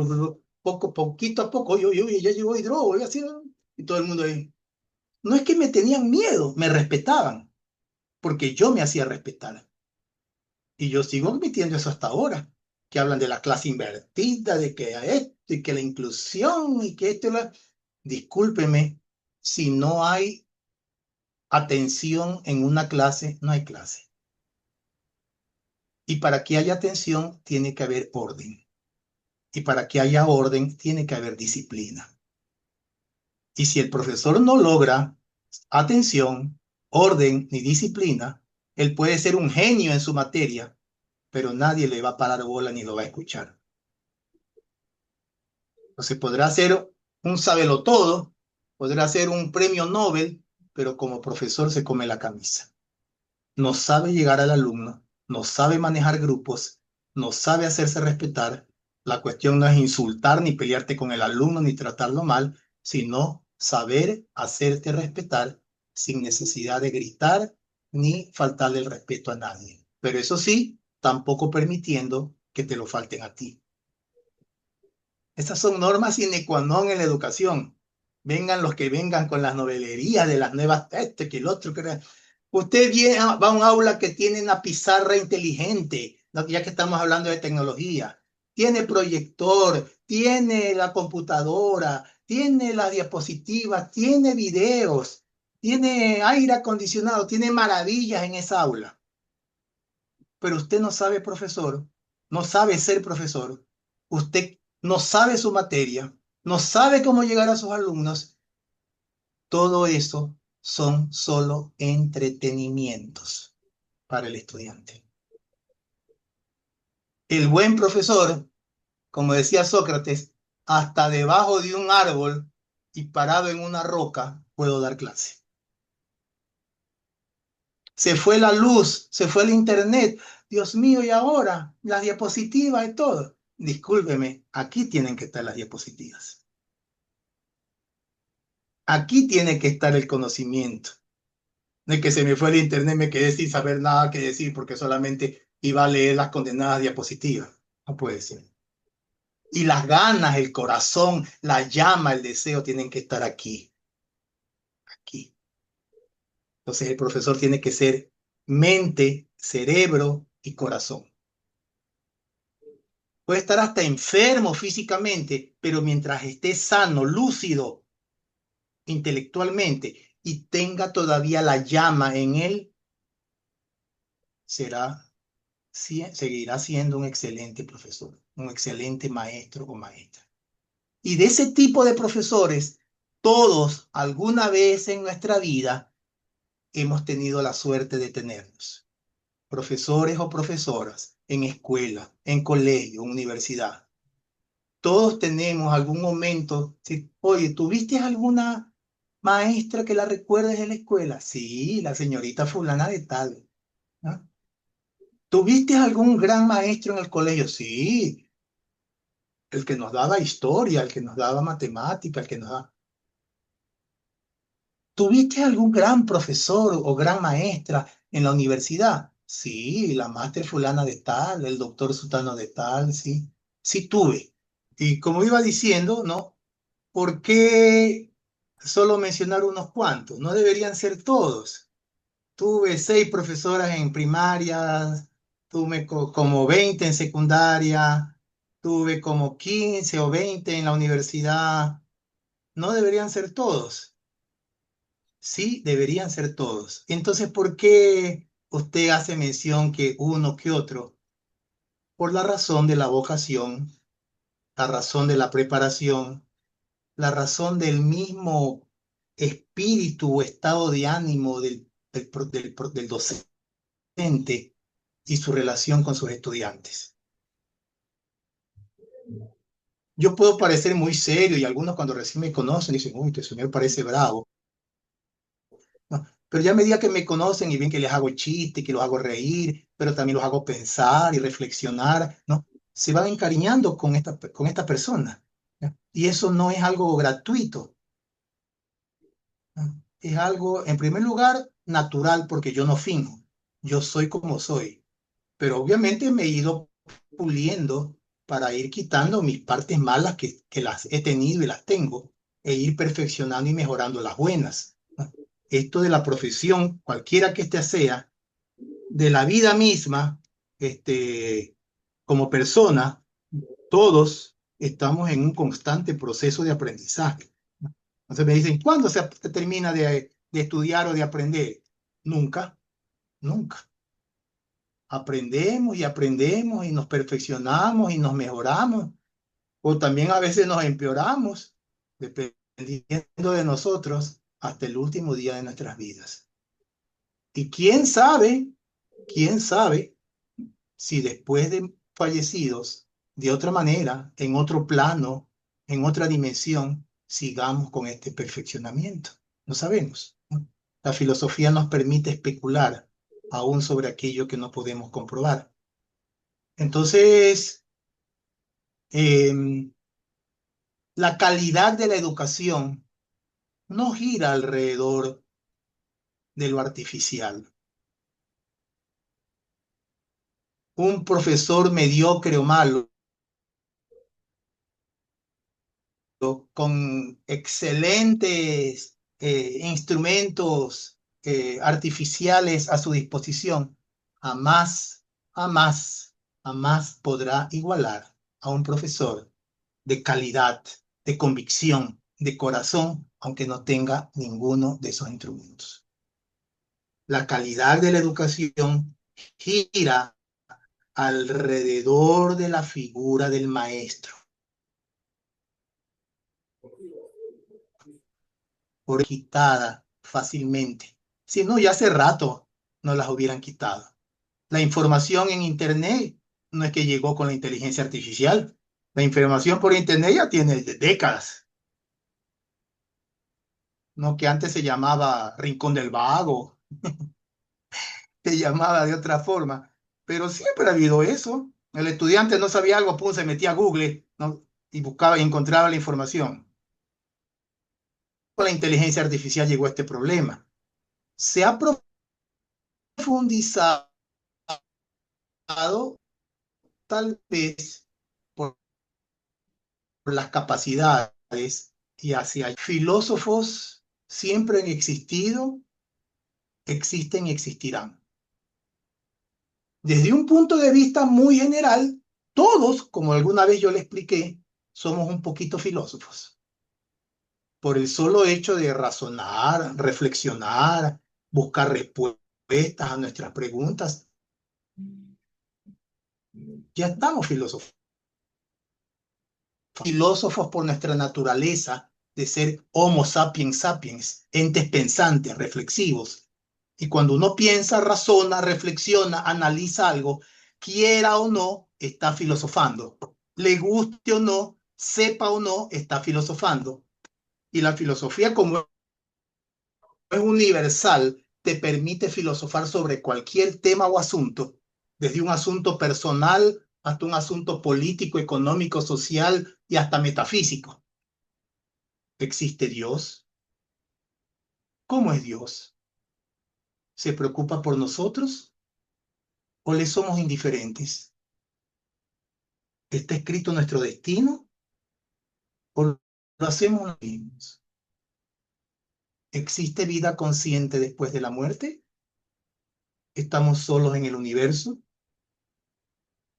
poquito a poco. Oye, ya llegó Hidro, y así, ¿no? Y todo el mundo ahí. No es que me tenían miedo, me respetaban, porque yo me hacía respetar. Y yo sigo admitiendo eso hasta ahora, que hablan de la clase invertida, de que esto y que la inclusión y que esto. Discúlpeme, si no hay atención en una clase, no hay clase. Y para que haya atención, tiene que haber orden. Y para que haya orden, tiene que haber disciplina. Y si el profesor no logra atención, orden ni disciplina, él puede ser un genio en su materia, pero nadie le va a parar bola ni lo va a escuchar. Entonces podrá ser un sabelotodo, podrá ser un premio Nobel, pero como profesor se come la camisa. No sabe llegar al alumno, no sabe manejar grupos, no sabe hacerse respetar. La cuestión no es insultar ni pelearte con el alumno ni tratarlo mal, sino saber hacerte respetar sin necesidad de gritar ni faltarle el respeto a nadie. Pero eso sí, tampoco permitiendo que te lo falten a ti. Estas son normas sine qua non en la educación. Vengan los que vengan con las novelerías de las nuevas, este, que el otro, que usted viene, va a un aula que tiene una pizarra inteligente, ya que estamos hablando de tecnología. Tiene proyector, tiene la computadora, tiene las diapositivas, tiene videos, tiene aire acondicionado, tiene maravillas en esa aula. Pero usted no sabe, profesor, no sabe ser profesor, usted no sabe su materia, no sabe cómo llegar a sus alumnos. Todo eso son solo entretenimientos para el estudiante. El buen profesor, como decía Sócrates, hasta debajo de un árbol y parado en una roca puedo dar clase. Se fue la luz, se fue el internet. Dios mío, y ahora las diapositivas y todo. Discúlpeme, aquí tienen que estar las diapositivas. Aquí tiene que estar el conocimiento. No es que se me fue el internet, me quedé sin saber nada que decir porque solamente iba a leer las condenadas diapositivas. No puede ser. Y las ganas, el corazón, la llama, el deseo tienen que estar aquí. Aquí. Entonces el profesor tiene que ser mente cerebro y corazón. Puede estar hasta enfermo físicamente, pero mientras esté sano, lúcido intelectualmente y tenga todavía la llama en él, seguirá siendo un excelente profesor, un excelente maestro o maestra. Y de ese tipo de profesores, todos alguna vez en nuestra vida hemos tenido la suerte de tenerlos. Profesores o profesoras en escuela, en colegio, universidad. Todos tenemos algún momento, si, oye, ¿tuviste alguna maestra que la recuerdes en la escuela? Sí, la señorita fulana de tal. ¿No? ¿Tuviste algún gran maestro en el colegio? Sí, el que nos daba historia, el que nos daba matemática, el que nos daba... ¿Tuviste algún gran profesor o gran maestra en la universidad? Sí, la máster fulana de tal, el doctor sutano de tal, sí, sí tuve. Y como iba diciendo, ¿no? ¿Por qué solo mencionar unos cuantos? No deberían ser todos. Tuve 6 profesoras en primaria, tuve como 20 en secundaria, tuve como 15 o 20 en la universidad. No deberían ser todos. Sí, deberían ser todos. Entonces, ¿por qué usted hace mención que uno que otro? Por la razón de la vocación, la razón de la preparación, la razón del mismo espíritu o estado de ánimo del docente y su relación con sus estudiantes. Yo puedo parecer muy serio y algunos cuando recién me conocen dicen, uy, este señor parece bravo. ¿No? Pero ya a medida que me conocen y ven que les hago chiste, que los hago reír, pero también los hago pensar y reflexionar, ¿no? Se van encariñando con esta persona. ¿No? Y eso no es algo gratuito, ¿no? Es algo, en primer lugar, natural porque yo no finjo. Yo soy como soy. Pero obviamente me he ido puliendo para ir quitando mis partes malas que las he tenido y las tengo, e ir perfeccionando y mejorando las buenas. ¿No? Esto de la profesión, cualquiera que ésta sea, de la vida misma, como persona, todos estamos en un constante proceso de aprendizaje. Entonces me dicen, ¿cuándo se termina de estudiar o de aprender? Nunca, nunca. Aprendemos y aprendemos y nos perfeccionamos y nos mejoramos, o también a veces nos empeoramos, dependiendo de nosotros, hasta el último día de nuestras vidas. Y quién sabe si después de fallecidos, de otra manera, en otro plano, en otra dimensión, sigamos con este perfeccionamiento. No sabemos, ¿no? La filosofía nos permite especular aún sobre aquello que no podemos comprobar. Entonces, em, la calidad de la educación no gira alrededor de lo artificial. Un profesor mediocre o malo, con excelentes instrumentos artificiales a su disposición, jamás, jamás, jamás podrá igualar a un profesor de calidad, de convicción, de corazón, aunque no tenga ninguno de esos instrumentos. La calidad de la educación gira alrededor de la figura del maestro, por quitada fácilmente. Si no, ya hace rato no las hubieran quitado. La información en Internet no es que llegó con la inteligencia artificial. La información por Internet ya tiene décadas. No que antes se llamaba Rincón del Vago, se llamaba de otra forma, pero siempre ha habido eso. El estudiante no sabía algo, pum, se metía a Google, ¿no? Y buscaba y encontraba la información. Con la inteligencia artificial llegó este problema. Se ha profundizado tal vez por las capacidades y hacia filósofos siempre han existido, existen y existirán. Desde un punto de vista muy general, todos, como alguna vez yo le expliqué, somos un poquito filósofos. Por el solo hecho de razonar, reflexionar, buscar respuestas a nuestras preguntas, ya estamos filósofos. Filósofos por nuestra naturaleza de ser Homo sapiens sapiens, entes pensantes, reflexivos. Y cuando uno piensa, razona, reflexiona, analiza algo, quiera o no, está filosofando. Le guste o no, sepa o no, está filosofando. Y la filosofía, como es universal, te permite filosofar sobre cualquier tema o asunto, desde un asunto personal hasta un asunto político, económico, social y hasta metafísico. ¿Existe Dios? ¿Cómo es Dios? ¿Se preocupa por nosotros o le somos indiferentes? ¿Está escrito nuestro destino o lo hacemos los mismos? ¿Existe vida consciente después de la muerte? ¿Estamos solos en el universo?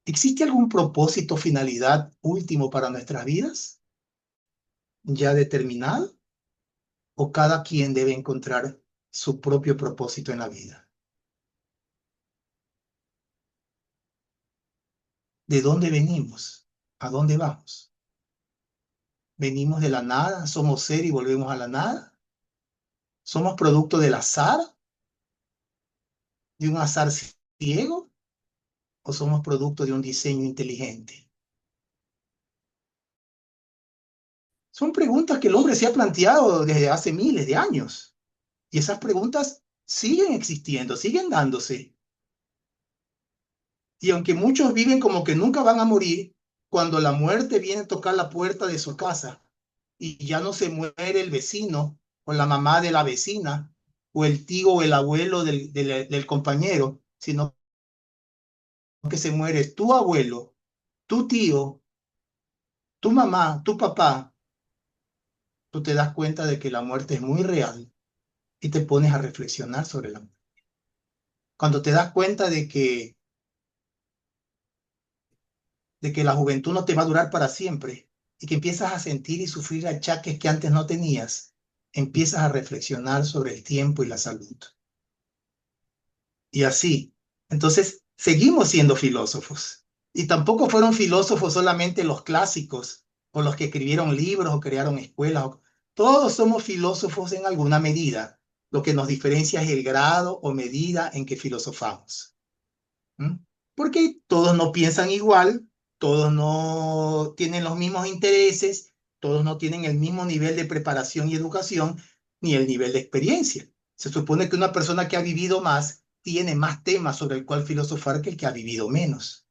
¿Existe algún propósito, finalidad último para nuestras vidas ya determinado? ¿O cada quien debe encontrar su propio propósito en la vida? ¿De dónde venimos? ¿A dónde vamos? ¿Venimos de la nada? ¿Somos ser y volvemos a la nada? ¿Somos producto del azar? ¿De un azar ciego? ¿O somos producto de un diseño inteligente? Son preguntas que el hombre se ha planteado desde hace miles de años. Y esas preguntas siguen existiendo, siguen dándose. Y aunque muchos viven como que nunca van a morir, cuando la muerte viene a tocar la puerta de su casa y ya no se muere el vecino o la mamá de la vecina o el tío o el abuelo del compañero, sino que se muere tu abuelo, tu tío, tu mamá, tu papá, tú te das cuenta de que la muerte es muy real y te pones a reflexionar sobre la muerte. Cuando te das cuenta de que la juventud no te va a durar para siempre y que empiezas a sentir y sufrir achaques que antes no tenías, empiezas a reflexionar sobre el tiempo y la salud. Y así, entonces, seguimos siendo filósofos. Y tampoco fueron filósofos solamente los clásicos o los que escribieron libros o crearon escuelas. Todos somos filósofos en alguna medida. Lo que nos diferencia es el grado o medida en que filosofamos. ¿Mm? Porque todos no piensan igual, todos no tienen los mismos intereses, todos no tienen el mismo nivel de preparación y educación, ni el nivel de experiencia. Se supone que una persona que ha vivido más tiene más temas sobre el cual filosofar que el que ha vivido menos.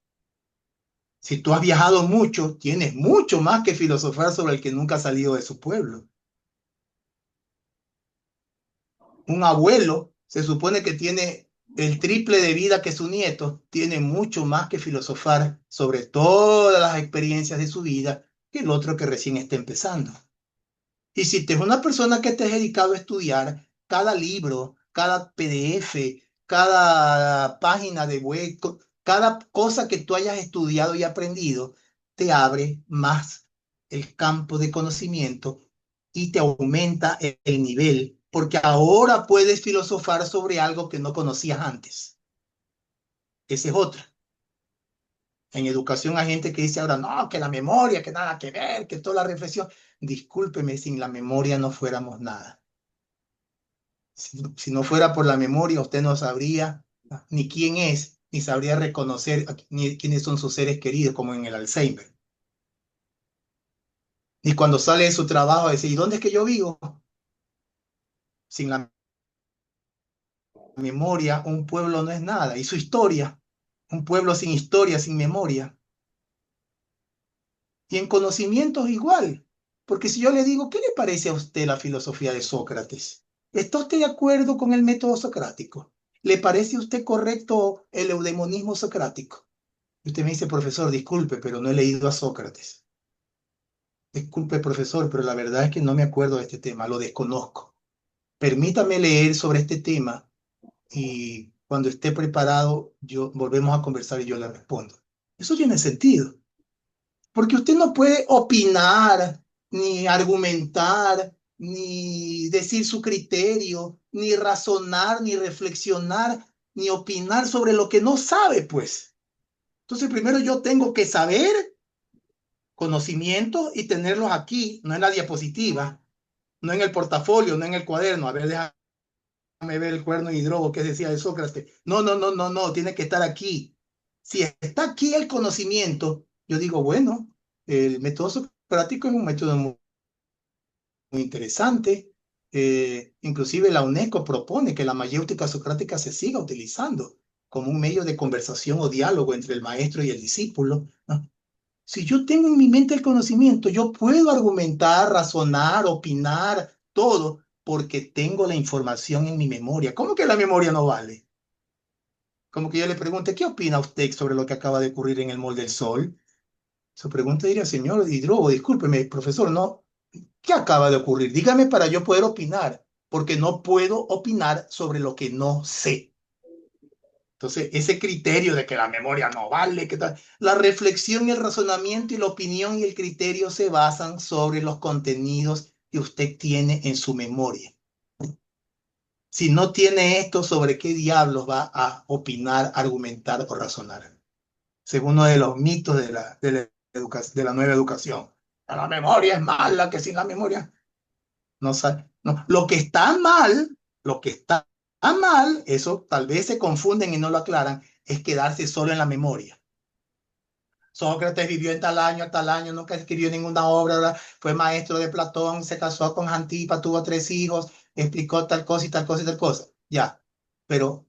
Si tú has viajado mucho, tienes mucho más que filosofar sobre el que nunca ha salido de su pueblo. Un abuelo se supone que tiene el triple de vida que su nieto, tiene mucho más que filosofar sobre todas las experiencias de su vida que el otro que recién está empezando. Y si te es una persona que te has dedicado a estudiar cada libro, cada PDF, cada página de web, cada cosa que tú hayas estudiado y aprendido, te abre más el campo de conocimiento y te aumenta el nivel, porque ahora puedes filosofar sobre algo que no conocías antes. Esa es otra. En educación hay gente que dice ahora, no, que la memoria, que nada que ver, que toda la reflexión. Discúlpeme, sin la memoria no fuéramos nada. Si no fuera por la memoria, usted no sabría ni quién es, ni sabría reconocer ni quiénes son sus seres queridos, como en el Alzheimer. Ni cuando sale de su trabajo, dice, ¿y dónde es que yo vivo? Sin la memoria, un pueblo no es nada. Y su historia, un pueblo sin historia, sin memoria. Y en conocimientos igual. Porque si yo le digo, ¿qué le parece a usted la filosofía de Sócrates? ¿Está usted de acuerdo con el método socrático? ¿Le parece a usted correcto el eudemonismo socrático? Y usted me dice, profesor, disculpe, pero no he leído a Sócrates. Disculpe, profesor, pero la verdad es que no me acuerdo de este tema, lo desconozco. Permítame leer sobre este tema y Cuando esté preparado, volvemos a conversar y yo le respondo. Eso tiene sentido, porque usted no puede opinar, ni argumentar, ni decir su criterio, ni razonar, ni reflexionar, ni opinar sobre lo que no sabe, pues. Entonces, primero yo tengo que saber conocimiento y tenerlos aquí, no en la diapositiva, no en el portafolio, no en el cuaderno. A ver, déjame ver el cuaderno de Hidrobo que decía de Sócrates. No, no, no, no, no, tiene que estar aquí. Si está aquí el conocimiento, yo digo, bueno, el método socrático es un método muy interesante. Inclusive la UNESCO propone que la mayéutica socrática se siga utilizando como un medio de conversación o diálogo entre el maestro y el discípulo, ¿no? Si yo tengo en mi mente el conocimiento, yo puedo argumentar, razonar, opinar, todo, porque tengo la información en mi memoria. ¿Cómo que la memoria no vale? Como que yo le pregunte, ¿qué opina usted sobre lo que acaba de ocurrir en el Mall del Sol? Su pregunta diría, señor Hidrobo, discúlpeme, profesor, no, ¿qué acaba de ocurrir? Dígame para yo poder opinar, porque no puedo opinar sobre lo que no sé. Entonces, ese criterio de que la memoria no vale, que tal, la reflexión, el razonamiento y la opinión y el criterio se basan sobre los contenidos que usted tiene en su memoria. Si no tiene esto, ¿sobre qué diablos va a opinar, argumentar o razonar? Según uno de los mitos de la nueva educación. La memoria es mala, que sin la memoria no sabe. No. Lo que está mal, eso tal vez se confunden y no lo aclaran, es quedarse solo en la memoria. Sócrates vivió en tal año, nunca escribió ninguna obra, ¿verdad? Fue maestro de Platón, se casó con Antipa, tuvo 3 hijos, explicó tal cosa y tal cosa y tal cosa. Ya, pero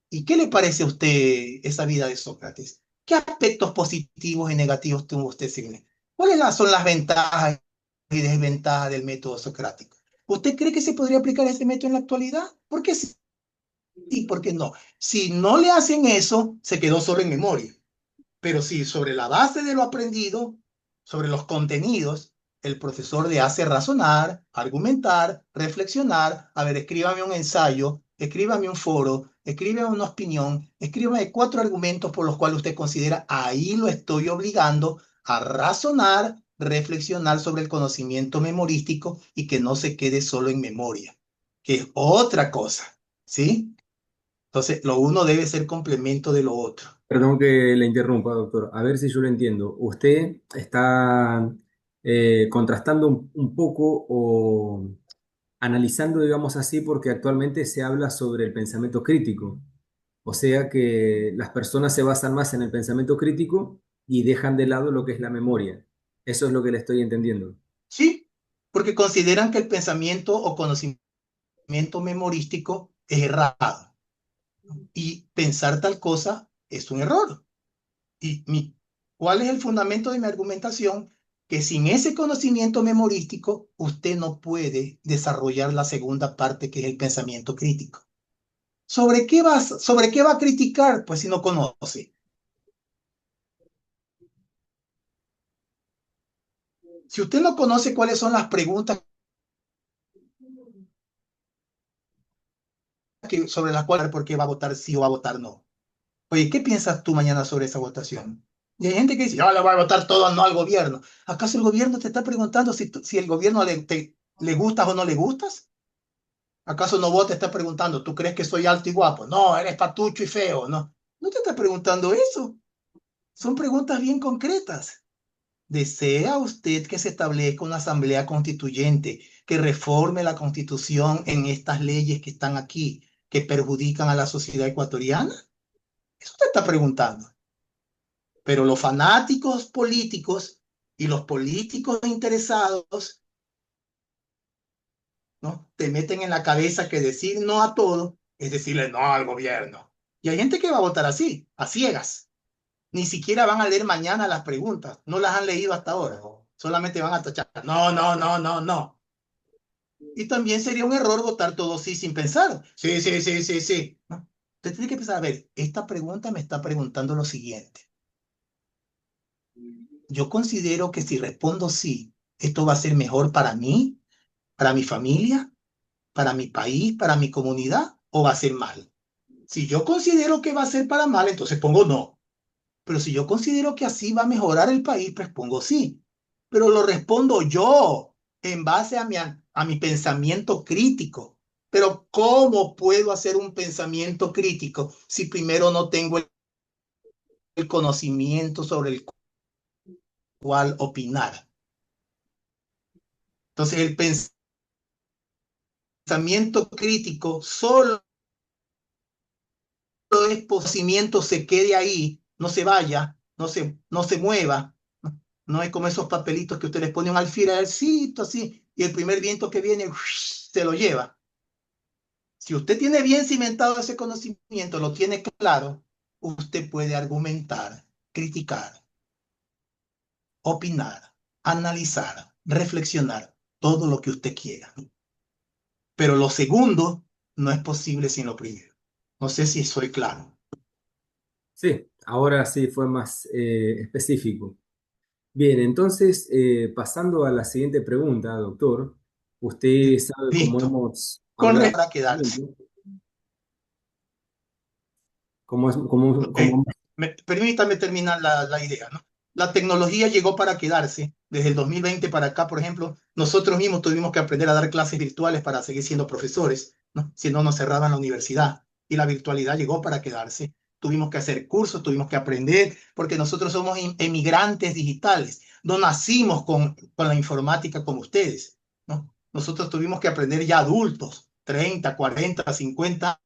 ¿y qué le parece a usted esa vida de Sócrates? ¿Qué aspectos positivos y negativos tuvo usted, Signe? ¿Cuáles son las ventajas y desventajas del método socrático? ¿Usted cree que se podría aplicar ese método en la actualidad? ¿Por qué sí y por qué no? Si no le hacen eso, se quedó solo en memoria. Pero si sobre la base de lo aprendido, sobre los contenidos, el profesor le hace razonar, argumentar, reflexionar, a ver, escríbame un ensayo, escríbame un foro, escríbame una opinión, escríbame 4 argumentos por los cuales usted considera, ahí lo estoy obligando a razonar, reflexionar sobre el conocimiento memorístico y que no se quede solo en memoria, que es otra cosa, ¿sí? Entonces, lo uno debe ser complemento de lo otro. Perdón que le interrumpa, doctor. A ver si yo lo entiendo. Usted está contrastando un poco o analizando, digamos así, porque actualmente se habla sobre el pensamiento crítico. O sea que las personas se basan más en el pensamiento crítico y dejan de lado lo que es la memoria. Eso es lo que le estoy entendiendo. Sí, porque consideran que el pensamiento o conocimiento memorístico es errado y pensar tal cosa es un error. ¿Cuál es el fundamento de mi argumentación? Que sin ese conocimiento memorístico usted no puede desarrollar la segunda parte que es el pensamiento crítico. ¿Sobre qué va a criticar? Pues si no conoce. Si usted no conoce cuáles son las preguntas sobre las cuales por qué va a votar sí o va a votar no. Oye, ¿qué piensas tú mañana sobre esa votación? Y hay gente que dice, yo le voy a votar todo no al gobierno. ¿Acaso el gobierno te está preguntando si el gobierno le gustas o no le gustas? ¿Acaso no vos te está preguntando, ¿tú crees que soy alto y guapo? No, eres patucho y feo, no. No te está preguntando eso. Son preguntas bien concretas. ¿Desea usted que se establezca una asamblea constituyente que reforme la constitución en estas leyes que están aquí, que perjudican a la sociedad ecuatoriana? Eso te está preguntando. Pero los fanáticos políticos y los políticos interesados, ¿no? Te meten en la cabeza que decir no a todo es decirle no al gobierno. Y hay gente que va a votar así, a ciegas. Ni siquiera van a leer mañana las preguntas. No las han leído hasta ahora. Solamente van a tachar. No, no, no, no, no. Y también sería un error votar todo sí sin pensar. Sí, sí, sí, sí, sí. ¿No? Usted tiene que pensar, a ver, esta pregunta me está preguntando lo siguiente. Yo considero que si respondo sí, esto va a ser mejor para mí, para mi familia, para mi país, para mi comunidad, o va a ser mal. Si yo considero que va a ser para mal, entonces pongo no. Pero si yo considero que así va a mejorar el país, pues pongo sí. Pero lo respondo yo en base a mi pensamiento crítico. Pero ¿cómo puedo hacer un pensamiento crítico si primero no tengo el conocimiento sobre el cual opinar? Entonces el pensamiento crítico solo es conocimiento, se quede ahí, no se vaya, no se mueva. No es como esos papelitos que usted les pone un alfilercito así y el primer viento que viene se lo lleva. Si usted tiene bien cimentado ese conocimiento, lo tiene claro, usted puede argumentar, criticar, opinar, analizar, reflexionar, todo lo que usted quiera. Pero lo segundo no es posible sin lo primero. No sé si soy claro. Sí, ahora sí fue más específico. Bien, entonces, pasando a la siguiente pregunta, doctor. Usted sabe cómo Listo. hemos Con hablado, para quedarse. Ok, como permítame terminar la idea, ¿no? La tecnología llegó para quedarse. Desde el 2020 para acá, por ejemplo, nosotros mismos tuvimos que aprender a dar clases virtuales para seguir siendo profesores, ¿no? Si no, nos cerraban la universidad. Y la virtualidad llegó para quedarse. Tuvimos que hacer cursos, tuvimos que aprender, porque nosotros somos emigrantes digitales. No nacimos con la informática como ustedes, ¿no? Nosotros tuvimos que aprender ya adultos, 30, 40, 50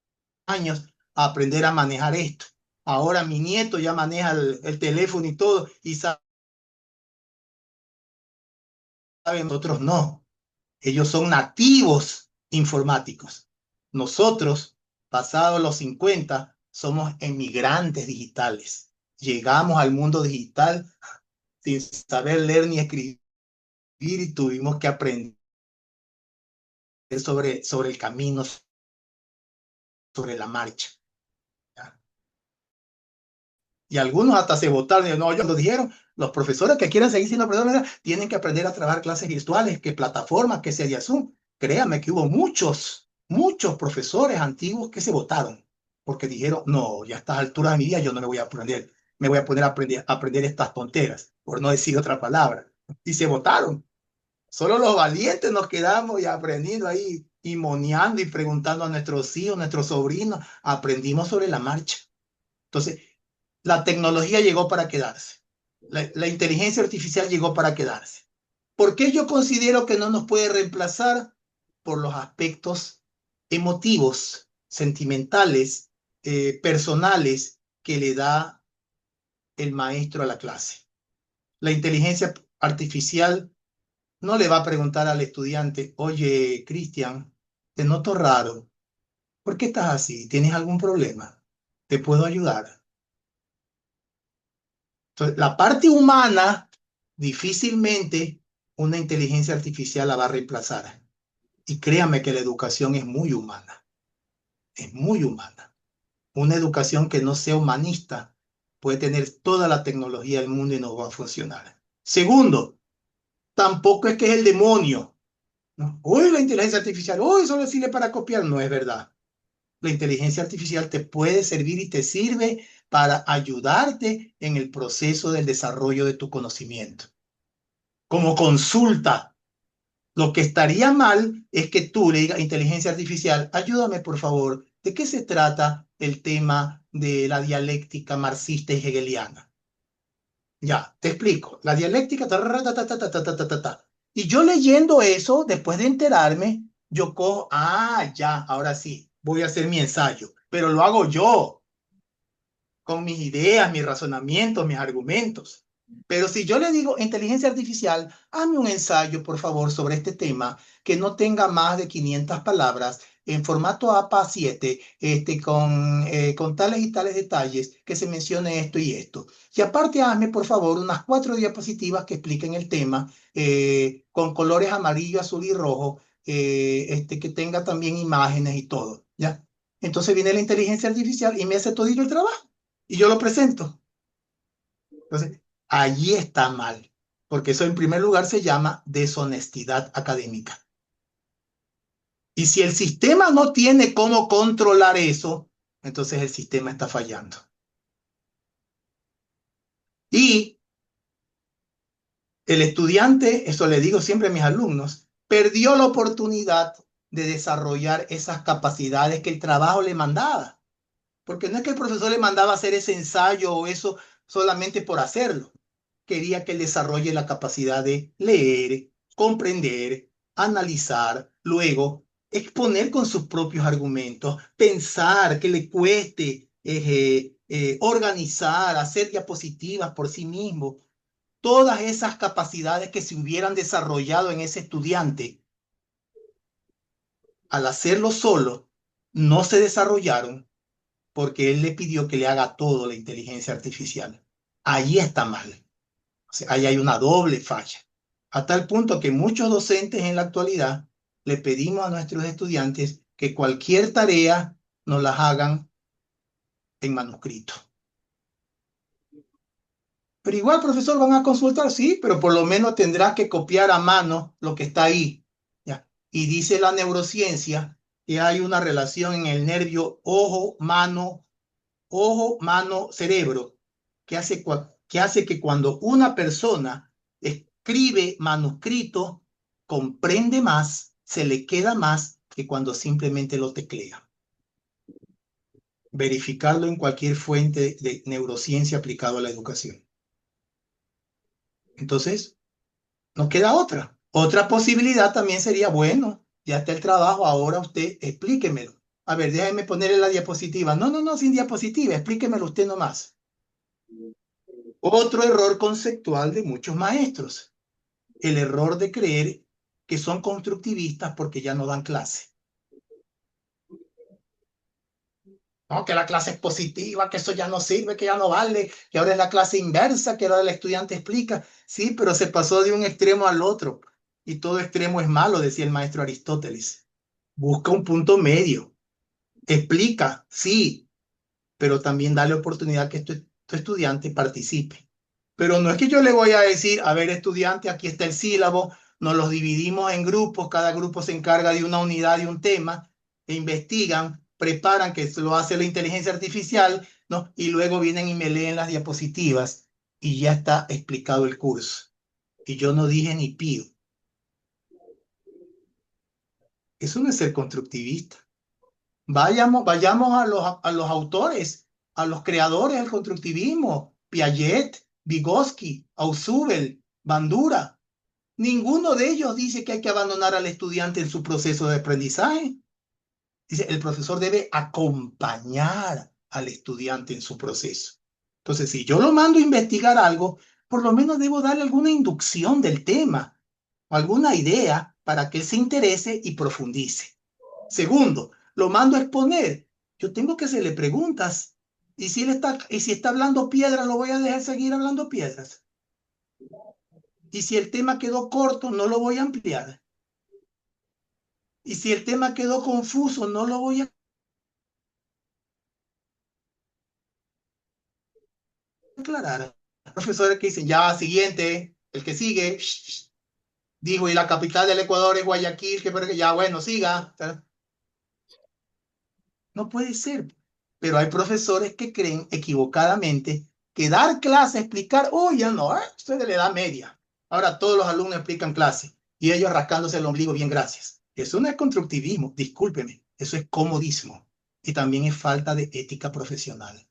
años, a aprender a manejar esto. Ahora mi nieto ya maneja el teléfono y todo, y sabe, nosotros no. Ellos son nativos informáticos. Nosotros, pasados los 50, somos emigrantes digitales. Llegamos al mundo digital sin saber leer ni escribir y tuvimos que aprender sobre el camino, sobre la marcha. ¿Ya? Y algunos hasta se votaron. No, ellos lo dijeron. Los profesores que quieran seguir siendo profesores tienen que aprender a trabajar clases virtuales, que plataformas, que sea de Zoom. Créame que hubo muchos profesores antiguos que se votaron porque dijeron, no, ya a estas alturas de mi vida yo no me voy a aprender, me voy a poner a aprender estas tonteras, por no decir otra palabra. Y se votaron. Solo los valientes nos quedamos y aprendiendo ahí, y moneando y preguntando a nuestros hijos, nuestros sobrinos, aprendimos sobre la marcha. Entonces, la tecnología llegó para quedarse. La inteligencia artificial llegó para quedarse. ¿Por qué yo considero que no nos puede reemplazar? Por los aspectos emotivos, sentimentales, personales que le da el maestro a la clase. La inteligencia artificial no le va a preguntar al estudiante, oye, Cristian, te noto raro. ¿Por qué estás así? ¿Tienes algún problema? ¿Te puedo ayudar? Entonces, la parte humana, difícilmente una inteligencia artificial la va a reemplazar. Y créame que la educación es muy humana. Una educación que no sea humanista puede tener toda la tecnología del mundo y no va a funcionar. Segundo, tampoco es que es el demonio, ¿no? Uy, la inteligencia artificial, uy, solo sirve para copiar. No es verdad. La inteligencia artificial te puede servir y te sirve para ayudarte en el proceso del desarrollo de tu conocimiento. Como consulta, lo que estaría mal es que tú le digas, inteligencia artificial, ayúdame por favor, ¿de qué se trata el tema de la dialéctica marxista y hegeliana? Ya, te explico. La dialéctica, ta, ta, ta, ta, ta, ta, ta, ta, ta, ta. Y yo leyendo eso, después de enterarme, yo cojo, ya, ahora sí, voy a hacer mi ensayo, pero lo hago yo, con mis ideas, mis razonamientos, mis argumentos. Pero si yo le digo, inteligencia artificial, hazme un ensayo, por favor, sobre este tema que no tenga más de 500 palabras en formato APA 7, con tales y tales detalles, que se mencione esto y esto. Y aparte, hazme, por favor, unas 4 diapositivas que expliquen el tema, con colores amarillo, azul y rojo, que tenga también imágenes y todo, ¿ya? Entonces viene la inteligencia artificial y me hace todo el trabajo y yo lo presento. Entonces, allí está mal, porque eso en primer lugar se llama deshonestidad académica. Y si el sistema no tiene cómo controlar eso, entonces el sistema está fallando. Y el estudiante, eso le digo siempre a mis alumnos, perdió la oportunidad de desarrollar esas capacidades que el trabajo le mandaba. Porque no es que el profesor le mandaba hacer ese ensayo o eso solamente por hacerlo. Quería que él desarrolle la capacidad de leer, comprender, analizar, luego exponer con sus propios argumentos, pensar que le cueste organizar, hacer diapositivas por sí mismo. Todas esas capacidades que se hubieran desarrollado en ese estudiante, al hacerlo solo, no se desarrollaron porque él le pidió que le haga todo la inteligencia artificial. Ahí está mal. O sea, ahí hay una doble falla. A tal punto que muchos docentes en la actualidad le pedimos a nuestros estudiantes que cualquier tarea nos las hagan en manuscrito. Pero igual, profesor, van a consultar, sí, pero por lo menos tendrás que copiar a mano lo que está ahí. ¿Ya? Y dice la neurociencia que hay una relación en el nervio ojo, mano, cerebro, que hace que cuando una persona escribe manuscrito, comprende más, se le queda más que cuando simplemente lo teclea. Verificarlo en cualquier fuente de neurociencia aplicado a la educación. Entonces, no queda otra. Otra posibilidad también sería, bueno, ya está el trabajo, ahora usted explíquemelo. A ver, déjeme ponerle la diapositiva. No, no, no, sin diapositiva, explíquemelo usted nomás. Otro error conceptual de muchos maestros, el error de creer que son constructivistas porque ya no dan clase. No, que la clase es positiva, que eso ya no sirve, que ya no vale, que ahora es la clase inversa, que ahora el estudiante explica. Sí, pero se pasó de un extremo al otro. Y todo extremo es malo, decía el maestro Aristóteles. Busca un punto medio. Explica, sí, pero también dale oportunidad que tu estudiante participe. Pero no es que yo le voy a decir, a ver, estudiante, aquí está el sílabo, nos los dividimos en grupos, cada grupo se encarga de una unidad de un tema, e investigan, preparan, que lo hace la inteligencia artificial, ¿no? Y luego vienen y me leen las diapositivas y ya está explicado el curso. Y yo no dije ni pío. Eso no es ser constructivista. Vayamos a los autores, a los creadores del constructivismo, Piaget, Vygotsky, Ausubel, Bandura. Ninguno de ellos dice que hay que abandonar al estudiante en su proceso de aprendizaje. Dice, el profesor debe acompañar al estudiante en su proceso. Entonces, si yo lo mando a investigar algo, por lo menos debo darle alguna inducción del tema o alguna idea para que él se interese y profundice. Segundo, lo mando a exponer. Yo tengo que hacerle preguntas. Y si está hablando piedras, lo voy a dejar seguir hablando piedras. Y si el tema quedó corto, no lo voy a ampliar. Y si el tema quedó confuso, no lo voy a aclarar. Profesores que dicen, ya, siguiente, el que sigue, dijo, y la capital del Ecuador es Guayaquil, que ya, bueno, siga. No puede ser. Pero hay profesores que creen equivocadamente que dar clase, explicar, uy, ya no, usted le da media. Ahora todos los alumnos explican clase y ellos rascándose el ombligo, bien, gracias. Eso no es constructivismo, discúlpeme, eso es comodismo y también es falta de ética profesional.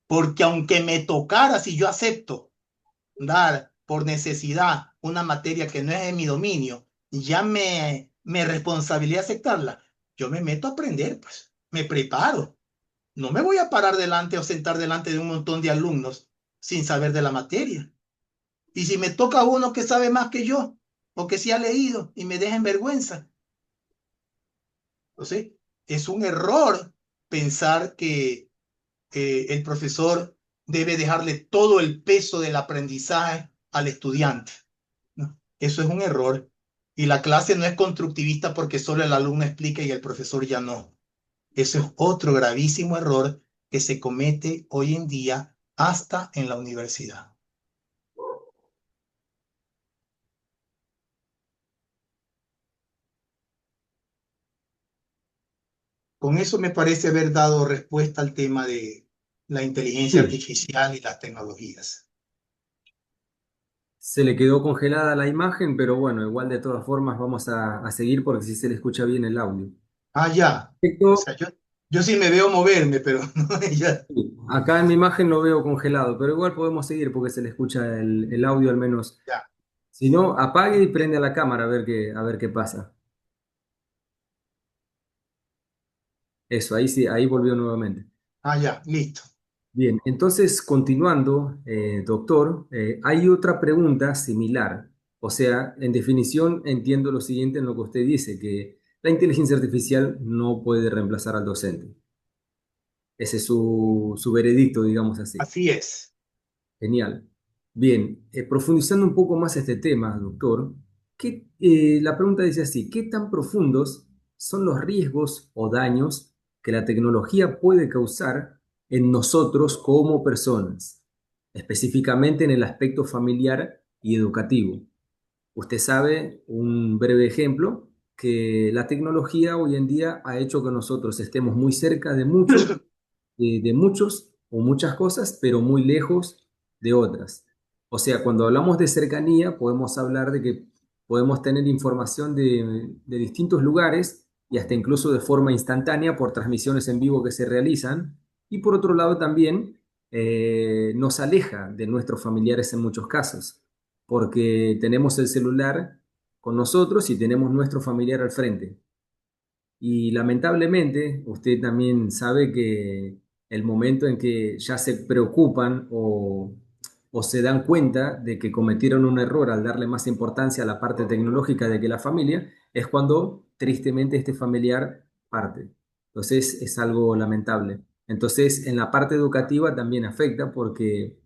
Porque aunque me tocara, si yo acepto dar por necesidad una materia que no es de mi dominio, ya me responsabilidad aceptarla. Yo me meto a aprender, pues, me preparo. No me voy a parar delante o sentar delante de un montón de alumnos sin saber de la materia. Y si me toca uno que sabe más que yo o que sí ha leído y me deja en vergüenza, entonces es un error pensar que el profesor debe dejarle todo el peso del aprendizaje al estudiante, ¿no? Eso es un error. Y la clase no es constructivista porque solo el alumno explica y el profesor ya no. Eso es otro gravísimo error que se comete hoy en día hasta en la universidad. Con eso me parece haber dado respuesta al tema de la inteligencia Sí, artificial y las tecnologías. se le quedó congelada la imagen, pero bueno, igual de todas formas vamos a seguir porque si se le escucha bien el audio. Ah, ya. O Perfecto. sea, yo sí me veo moverme, pero no ella. Sí, acá en mi imagen lo veo congelado, pero igual podemos seguir porque se le escucha el audio al menos. Ya. Si no, apague y prende a la cámara a ver qué pasa. Eso, ahí sí, ahí volvió nuevamente. Ah, ya. Listo. Bien, entonces continuando, doctor, hay otra pregunta similar. O sea, en definición entiendo lo siguiente en lo que usted dice, que la inteligencia artificial no puede reemplazar al docente. Ese es su veredicto, digamos así. Así es. Genial. Bien, profundizando un poco más este tema, doctor, la pregunta dice así, ¿qué tan profundos son los riesgos o daños que la tecnología puede causar en nosotros como personas, específicamente en el aspecto familiar y educativo? Usted sabe, un breve ejemplo, que la tecnología hoy en día ha hecho que nosotros estemos muy cerca de de muchos o muchas cosas, pero muy lejos de otras. O sea, cuando hablamos de cercanía, podemos hablar de que podemos tener información de distintos lugares y hasta incluso de forma instantánea por transmisiones en vivo que se realizan. Y por otro lado también nos aleja de nuestros familiares en muchos casos, porque tenemos el celular con nosotros y tenemos nuestro familiar al frente. Y lamentablemente, usted también sabe que el momento en que ya se preocupan o se dan cuenta de que cometieron un error al darle más importancia a la parte tecnológica de que la familia, es cuando tristemente este familiar parte. Entonces es algo lamentable. Entonces en la parte educativa también afecta porque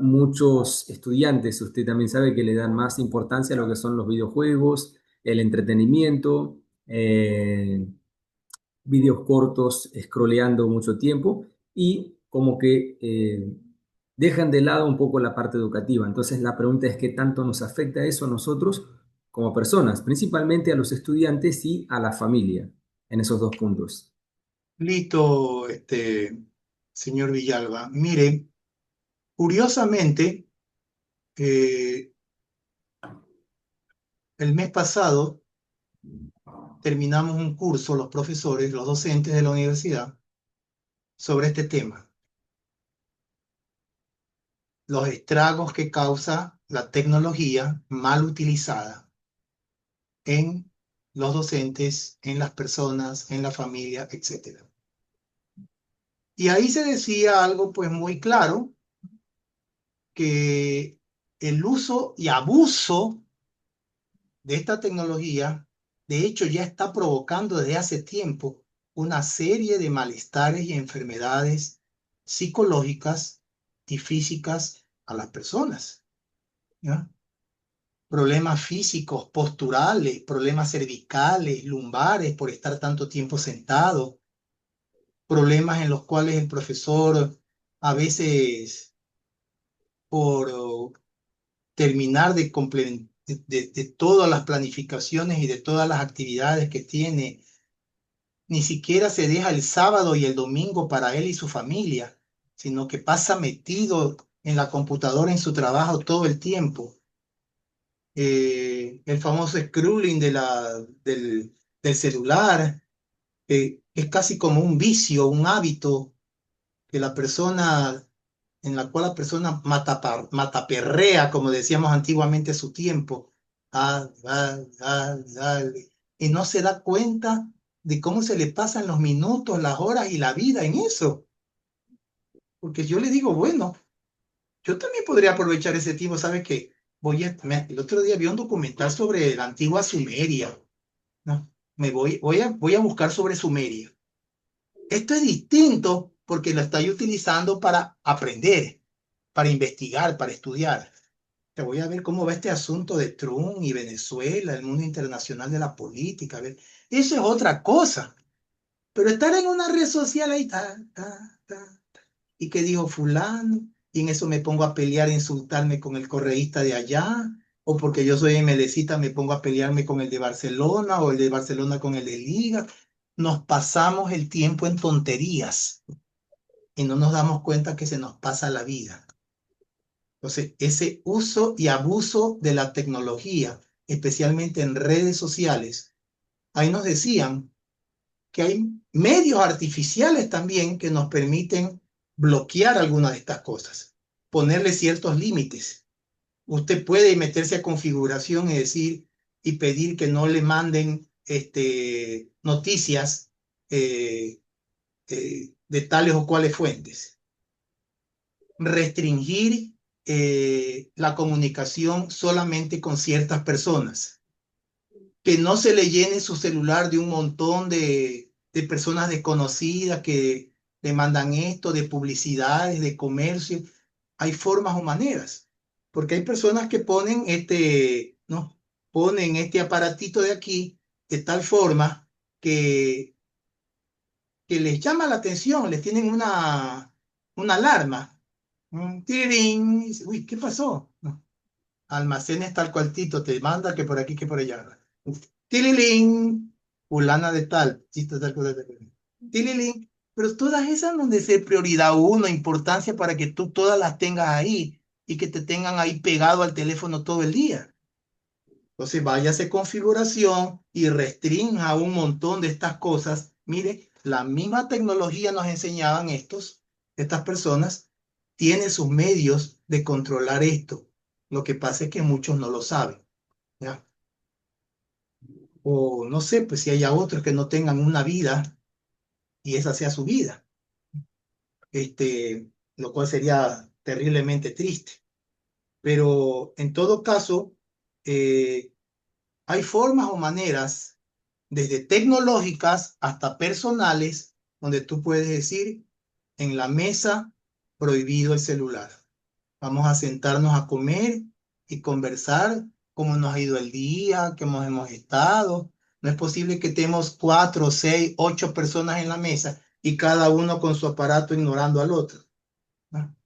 muchos estudiantes, usted también sabe que le dan más importancia a lo que son los videojuegos, el entretenimiento, vídeos cortos, scrolleando mucho tiempo y como que dejan de lado un poco la parte educativa. Entonces la pregunta es qué tanto nos afecta eso a nosotros como personas, principalmente a los estudiantes y a la familia en esos dos puntos. Listo, señor Villalba. Mire, curiosamente, eh, el mes pasado terminamos un curso, los profesores, los docentes de la universidad, sobre este tema, los estragos que causa la tecnología mal utilizada en los docentes, en las personas, en la familia, etcétera. Y ahí se decía algo pues muy claro, que el uso y abuso de esta tecnología, de hecho, ya está provocando desde hace tiempo una serie de malestares y enfermedades psicológicas y físicas a las personas, ¿ya? Problemas físicos, posturales, problemas cervicales, lumbares por estar tanto tiempo sentado, problemas en los cuales el profesor a veces por terminar de todas las planificaciones y de todas las actividades que tiene, ni siquiera se deja el sábado y el domingo para él y su familia, sino que pasa metido en la computadora en su trabajo todo el tiempo. El famoso scrolling del celular, es casi como un vicio, un hábito que la persona, en la cual la persona mataperrea, como decíamos antiguamente a su tiempo, y no se da cuenta de cómo se le pasan los minutos, las horas y la vida en eso. Porque yo le digo, bueno, yo también podría aprovechar ese tiempo, ¿sabe qué? El otro día vi un documental sobre la antigua Sumeria, ¿no? Voy a buscar sobre Sumeria. Esto es distinto porque lo estoy utilizando para aprender, para investigar, para estudiar. Te voy a ver cómo va este asunto de Trump y Venezuela, el mundo internacional de la política. A ver, eso es otra cosa. Pero estar en una red social ahí, y que dijo fulano, y en eso me pongo a pelear, a insultarme con el correísta de allá, o porque yo soy MLecita me pongo a pelearme con el de Barcelona, o el de Barcelona con el de Liga. nos pasamos el tiempo en tonterías y no nos damos cuenta que se nos pasa la vida. Entonces, ese uso y abuso de la tecnología, especialmente en redes sociales, ahí nos decían que hay medios artificiales también que nos permiten bloquear algunas de estas cosas, ponerle ciertos límites. Usted puede meterse a configuración y decir y pedir que no le manden noticias eh, de tales o cuales fuentes. Restringir la comunicación solamente con ciertas personas. Que no se le llene su celular de un montón de personas desconocidas que le mandan esto, de publicidades, de comercio. Hay formas o maneras, porque hay personas que ponen ¿no? Ponen este aparatito de aquí de tal forma que, que les llama la atención, les tienen una alarma. Tirín, uy, ¿qué pasó? No, almacenes tal cualtito, te manda que por aquí, que por allá. Tililín, fulana de tal, chiste tal cosa, tal cosa. Tililín, pero todas esas no han de ser prioridad uno, importancia para que tú todas las tengas ahí y que te tengan ahí pegado al teléfono todo el día. Entonces váyase configuración y restrinja un montón de estas cosas. Mire, la misma tecnología nos enseñaban estas personas, tiene sus medios de controlar esto. Lo que pasa es que muchos no lo saben, ¿ya? O no sé, pues si haya otros que no tengan una vida y esa sea su vida, lo cual sería terriblemente triste. Pero en todo caso, eh, hay formas o maneras, desde tecnológicas hasta personales, donde tú puedes decir, en la mesa, prohibido el celular. Vamos a sentarnos a comer y conversar cómo nos ha ido el día, cómo hemos estado. No es posible que estemos 4, 6, 8 personas en la mesa y cada uno con su aparato ignorando al otro, ¿no?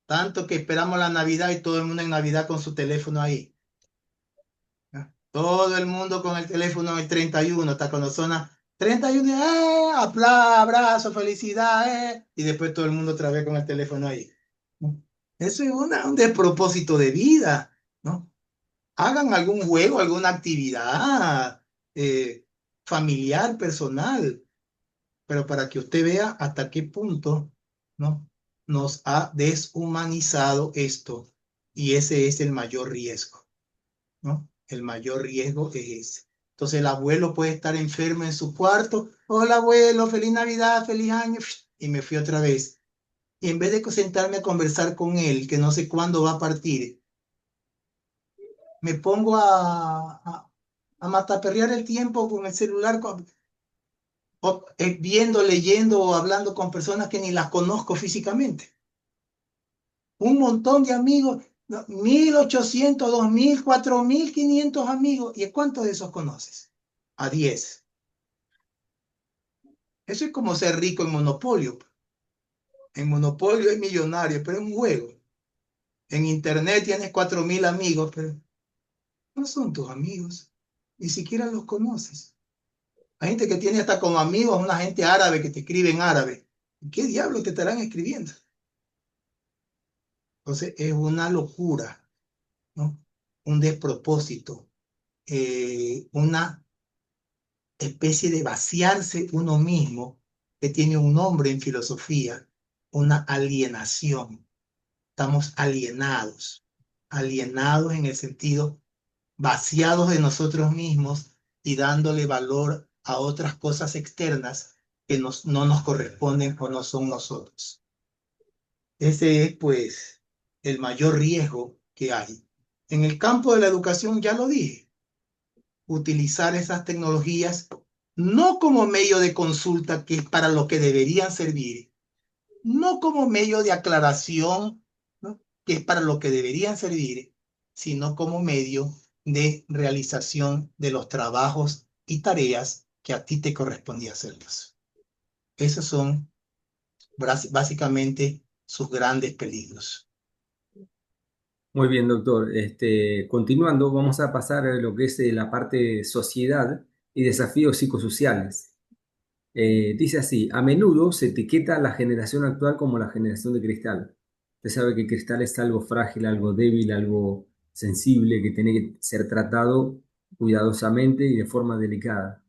Tanto que esperamos la Navidad y todo el mundo en Navidad con su teléfono ahí, ¿no? Todo el mundo con el teléfono en el 31, hasta cuando suena 31, abrazo, felicidad, y después todo el mundo otra vez con el teléfono ahí, ¿no? Eso es un despropósito de vida, ¿no? Hagan algún juego, alguna actividad familiar, personal, pero para que usted vea hasta qué punto, ¿no? Nos ha deshumanizado esto y ese es el mayor riesgo, ¿no? El mayor riesgo es ese. Entonces el abuelo puede estar enfermo en su cuarto. Hola abuelo, feliz Navidad, feliz año. Y me fui otra vez. Y en vez de sentarme a conversar con él, que no sé cuándo va a partir, me pongo a mataperrear el tiempo con el celular, viendo, leyendo o hablando con personas que ni las conozco físicamente. Un montón de amigos, no, 1.800, 2.000, 4.500 amigos. ¿Y cuántos de esos conoces? A 10. Eso es como ser rico en Monopolio. En Monopolio es millonario, pero es un juego. En Internet tienes 4.000 amigos, pero no son tus amigos. Ni siquiera los conoces. Hay gente que tiene hasta como amigos una gente árabe que te escribe en árabe. ¿Qué diablos te estarán escribiendo? Entonces es una locura, ¿no? Un despropósito, una especie de vaciarse uno mismo, que tiene un nombre en filosofía, una alienación. Estamos alienados, alienados en el sentido vaciados de nosotros mismos y dándole valor a otras cosas externas que no nos corresponden o no son nosotros. Ese es, pues, el mayor riesgo que hay. En el campo de la educación, ya lo dije, utilizar esas tecnologías no como medio de consulta, que es para lo que deberían servir, no como medio de aclaración, ¿no? Que es para lo que deberían servir, sino como medio de realización de los trabajos y tareas que a ti te correspondía hacerlos. Esos son básicamente sus grandes peligros. Muy bien, doctor. Continuando, vamos a pasar a lo que es la parte sociedad. y desafíos psicosociales. Dice así, a menudo se etiqueta a la generación actual como la generación de cristal. Usted sabe que el cristal es algo frágil, algo débil, algo sensible, que tiene que ser tratado cuidadosamente y de forma delicada.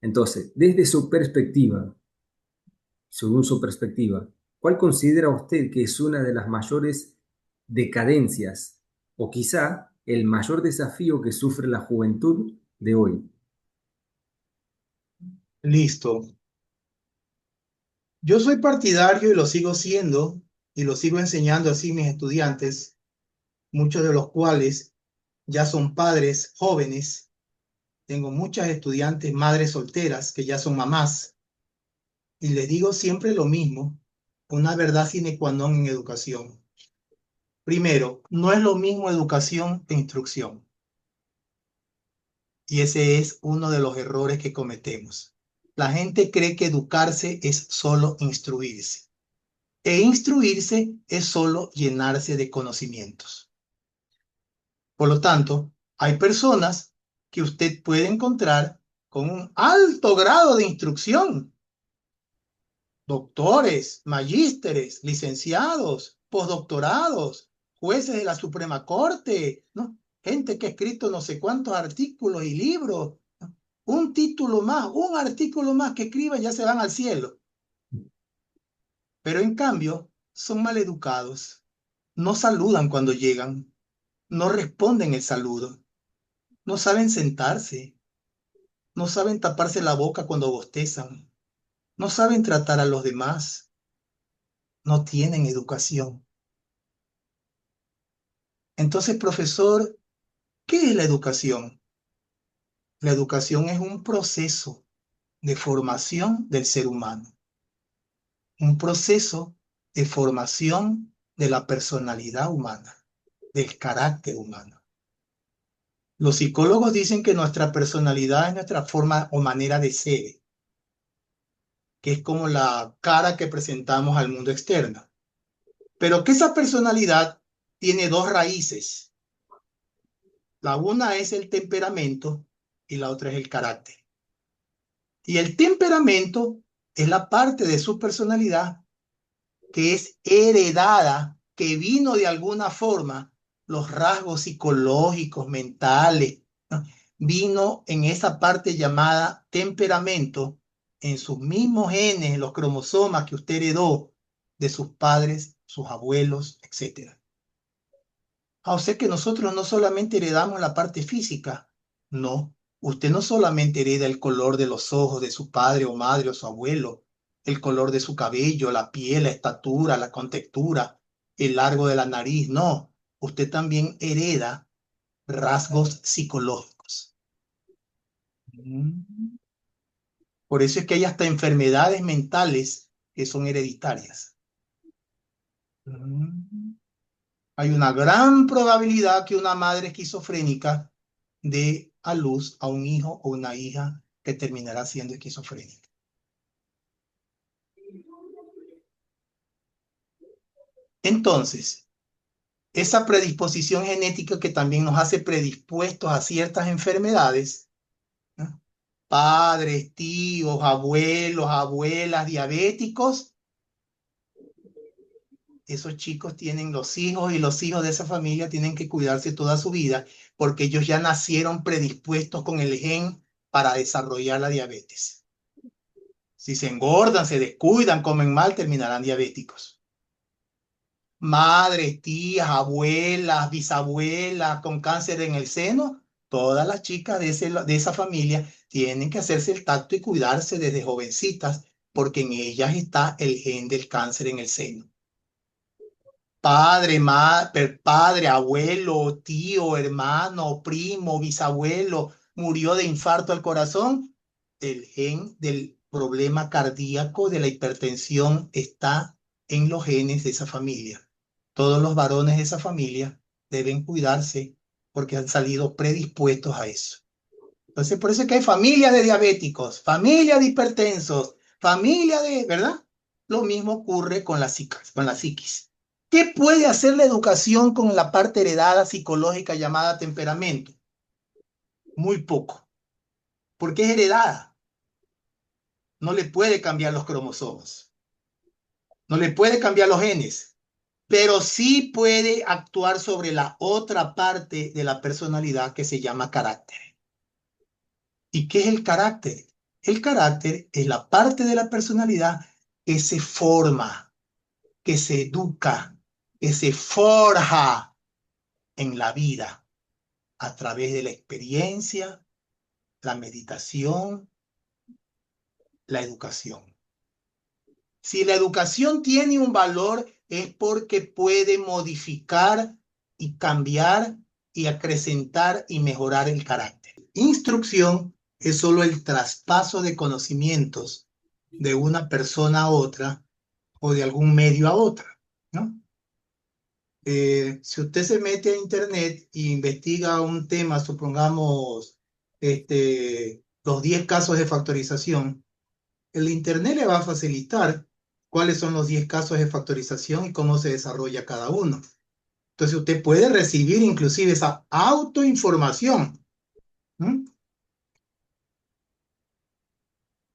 Entonces, desde su perspectiva, según su perspectiva, ¿cuál considera usted que es una de las mayores decadencias o quizá el mayor desafío que sufre la juventud de hoy? Listo. Yo soy partidario y lo sigo siendo y lo sigo enseñando así a mis estudiantes, muchos de los cuales ya son padres jóvenes. Tengo muchas estudiantes, madres solteras, que ya son mamás, y les digo siempre lo mismo, una verdad sine qua non en educación. Primero, no es lo mismo educación que instrucción, y ese es uno de los errores que cometemos. La gente cree que educarse es solo instruirse, e instruirse es solo llenarse de conocimientos. Por lo tanto, hay personas que usted puede encontrar con un alto grado de instrucción, doctores, magísteres, licenciados, postdoctorados, jueces de la Suprema Corte, ¿no? Gente que ha escrito no sé cuántos artículos y libros, ¿no? Un título más, un artículo más que escriban ya se van al cielo. Pero en cambio, son maleducados, no saludan cuando llegan, no responden el saludo, no saben sentarse, no saben taparse la boca cuando bostezan, no saben tratar a los demás, no tienen educación. Entonces, profesor, ¿qué es la educación? La educación es un proceso de formación del ser humano, un proceso de formación de la personalidad humana, del carácter humano. Los psicólogos dicen que nuestra personalidad es nuestra forma o manera de ser, que es como la cara que presentamos al mundo externo, pero que esa personalidad tiene dos raíces. La una es el temperamento y la otra es el carácter. Y el temperamento es la parte de su personalidad que es heredada, que vino de alguna forma, los rasgos psicológicos, mentales, ¿no? Vino en esa parte llamada temperamento, en sus mismos genes, en los cromosomas que usted heredó de sus padres, sus abuelos, etcétera. O sea que nosotros no solamente heredamos la parte física, no. Usted no solamente hereda el color de los ojos de su padre o madre o su abuelo, el color de su cabello, la piel, la estatura, la contextura, el largo de la nariz, no. Usted también hereda rasgos psicológicos. Mm. Por eso es que hay hasta enfermedades mentales que son hereditarias. Mm. Hay una gran probabilidad que una madre esquizofrénica dé a luz a un hijo o una hija que terminará siendo esquizofrénica. Entonces, esa predisposición genética que también nos hace predispuestos a ciertas enfermedades, ¿no? Padres, tíos, abuelos, abuelas, diabéticos, esos chicos tienen los hijos y los hijos de esa familia tienen que cuidarse toda su vida porque ellos ya nacieron predispuestos con el gen para desarrollar la diabetes. Si se engordan, se descuidan, comen mal, terminarán diabéticos. Madres, tías, abuelas, bisabuelas con cáncer en el seno, todas las chicas de esa familia tienen que hacerse el tacto y cuidarse desde jovencitas porque en ellas está el gen del cáncer en el seno. Padre, abuelo, tío, hermano, primo, bisabuelo, murió de infarto al corazón, el gen del problema cardíaco, de la hipertensión, está en los genes de esa familia. Todos los varones de esa familia deben cuidarse porque han salido predispuestos a eso. Entonces, por eso es que hay familias de diabéticos, familias de hipertensos, familia de, ¿verdad? Lo mismo ocurre con con la psiquis. ¿Qué puede hacer la educación con la parte heredada psicológica llamada temperamento? Muy poco. porque es heredada. No le puede cambiar los cromosomas, no le puede cambiar los genes, pero sí puede actuar sobre la otra parte de la personalidad que se llama carácter. ¿Y qué es el carácter? El carácter es la parte de la personalidad que se forma, que se educa, que se forja en la vida a través de la experiencia, la meditación, la educación. Si la educación tiene un valor es porque puede modificar y cambiar y acrecentar y mejorar el carácter. Instrucción es solo el traspaso de conocimientos de una persona a otra o de algún medio a otra, ¿no? Si usted se mete a internet e investiga un tema, supongamos los 10 casos de factorización, el internet le va a facilitar cuáles son los 10 casos de factorización y cómo se desarrolla cada uno. Entonces usted puede recibir inclusive esa autoinformación, ¿m?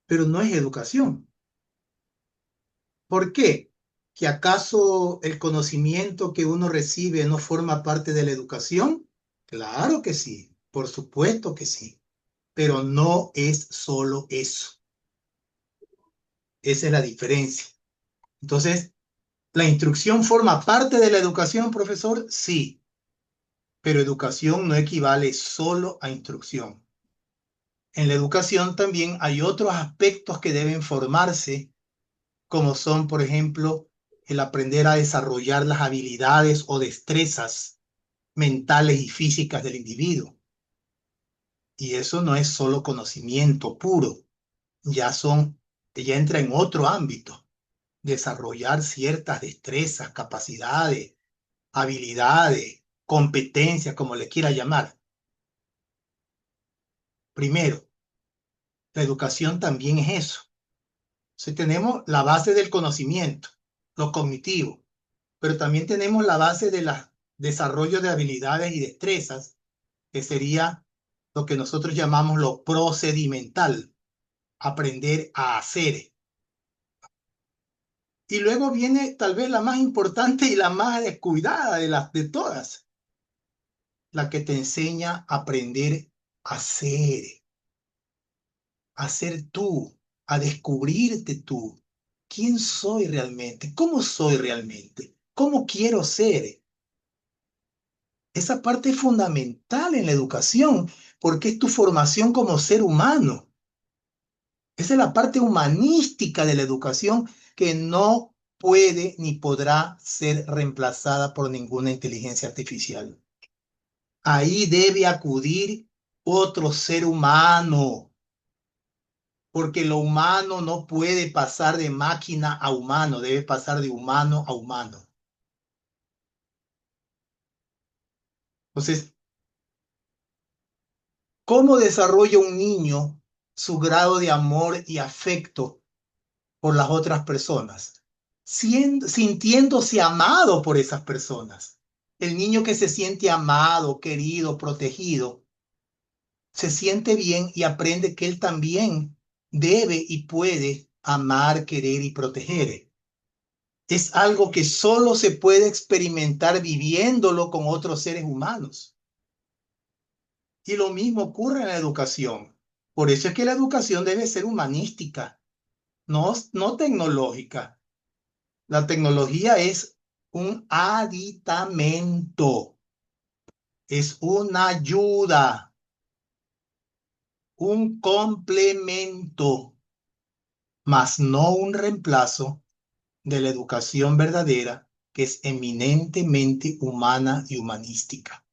Pero no es educación. ¿Por qué? ¿Que acaso el conocimiento que uno recibe no forma parte de la educación? Claro que sí, por supuesto que sí, pero no es solo eso. Esa es la diferencia. Entonces, ¿la instrucción forma parte de la educación, profesor? Sí, pero educación no equivale solo a instrucción. En la educación también hay otros aspectos que deben formarse, como son, por ejemplo, el aprender a desarrollar las habilidades o destrezas mentales y físicas del individuo. Y eso no es solo conocimiento puro, ya entra en otro ámbito, desarrollar ciertas destrezas, capacidades, habilidades, competencias, como le quiera llamar. Primero, la educación también es eso. Si tenemos la base del conocimiento, lo cognitivo, pero también tenemos la base del desarrollo de habilidades y destrezas, que sería lo que nosotros llamamos lo procedimental, aprender a hacer. Y luego viene tal vez la más importante y la más descuidada de todas, la que te enseña a aprender a ser tú, a descubrirte tú. ¿Quién soy realmente? ¿Cómo soy realmente? ¿Cómo quiero ser? Esa parte es fundamental en la educación, porque es tu formación como ser humano. Esa es la parte humanística de la educación que no puede ni podrá ser reemplazada por ninguna inteligencia artificial. Ahí debe acudir otro ser humano, porque lo humano no puede pasar de máquina a humano, debe pasar de humano a humano. Entonces, ¿cómo desarrolla un niño su grado de amor y afecto por las otras personas? Sintiéndose amado por esas personas. El niño que se siente amado, querido, protegido, se siente bien y aprende que él también debe y puede amar, querer y proteger. Es algo que solo se puede experimentar viviéndolo con otros seres humanos. Y lo mismo ocurre en la educación. Por eso es que la educación debe ser humanística, no tecnológica. La tecnología es un aditamento, es una ayuda, un complemento, mas no un reemplazo de la educación verdadera, que es eminentemente humana y humanística.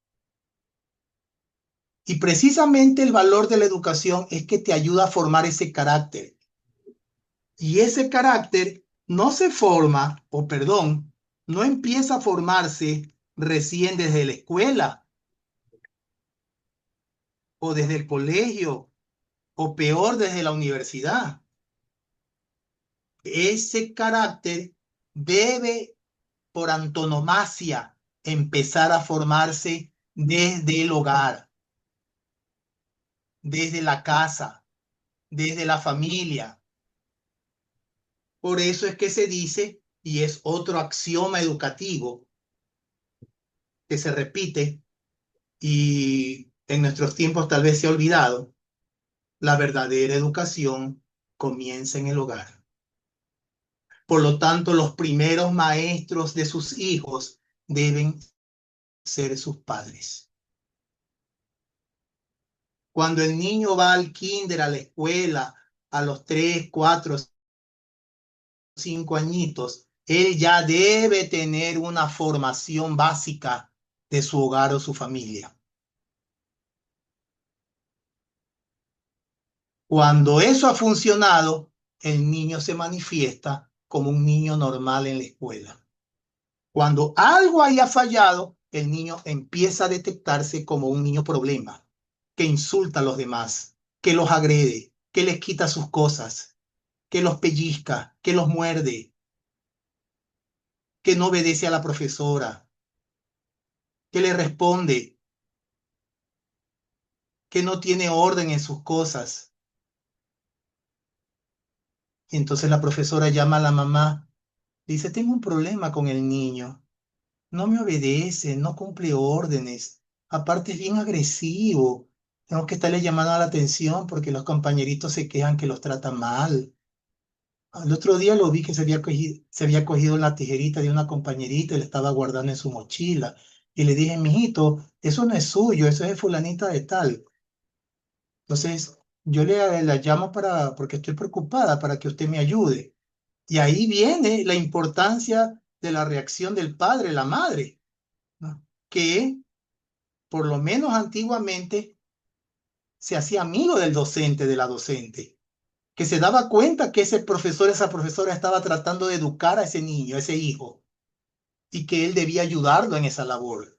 Y precisamente el valor de la educación es que te ayuda a formar ese carácter. Y ese carácter no se forma, o perdón, no empieza a formarse recién desde la escuela o desde el colegio o peor desde la universidad. Ese carácter debe por antonomasia empezar a formarse desde el hogar, desde la casa, desde la familia. Por eso es que se dice, y es otro axioma educativo que se repite y en nuestros tiempos tal vez se ha olvidado, la verdadera educación comienza en el hogar. Por lo tanto, los primeros maestros de sus hijos deben ser sus padres. Cuando el niño va al kinder, a la escuela, a los 3, 4, 5 añitos, él ya debe tener una formación básica de su hogar o su familia. Cuando eso ha funcionado, el niño se manifiesta como un niño normal en la escuela. Cuando algo haya fallado, el niño empieza a detectarse como un niño problema, que insulta a los demás, que los agrede, que les quita sus cosas, que los pellizca, que los muerde, que no obedece a la profesora, que le responde, que no tiene orden en sus cosas. Y entonces la profesora llama a la mamá, dice, tengo un problema con el niño. No me obedece, no cumple órdenes. Aparte es bien agresivo. Tengo que estarle llamando la atención porque los compañeritos se quejan que los tratan mal. El otro día lo vi que se había cogido la tijerita de una compañerita y la estaba guardando en su mochila. Y le dije, mijito, eso no es suyo, eso es de fulanita de tal. Entonces, yo la llamo porque estoy preocupada para que usted me ayude. Y ahí viene la importancia de la reacción del padre, la madre, ¿no? Que por lo menos antiguamente se hacía amigo del docente, de la docente, que se daba cuenta que ese profesor, esa profesora estaba tratando de educar a ese niño, a ese hijo, y que él debía ayudarlo en esa labor.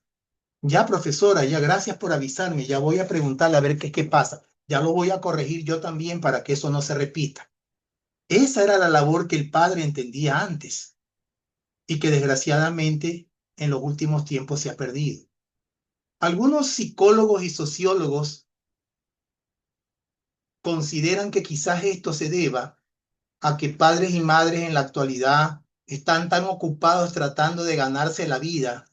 Ya, profesora, ya gracias por avisarme, ya voy a preguntarle a ver qué pasa. Ya lo voy a corregir yo también para que eso no se repita. Esa era la labor que el padre entendía antes y que desgraciadamente en los últimos tiempos se ha perdido. Algunos psicólogos y sociólogos consideran que quizás esto se deba a que padres y madres en la actualidad están tan ocupados tratando de ganarse la vida,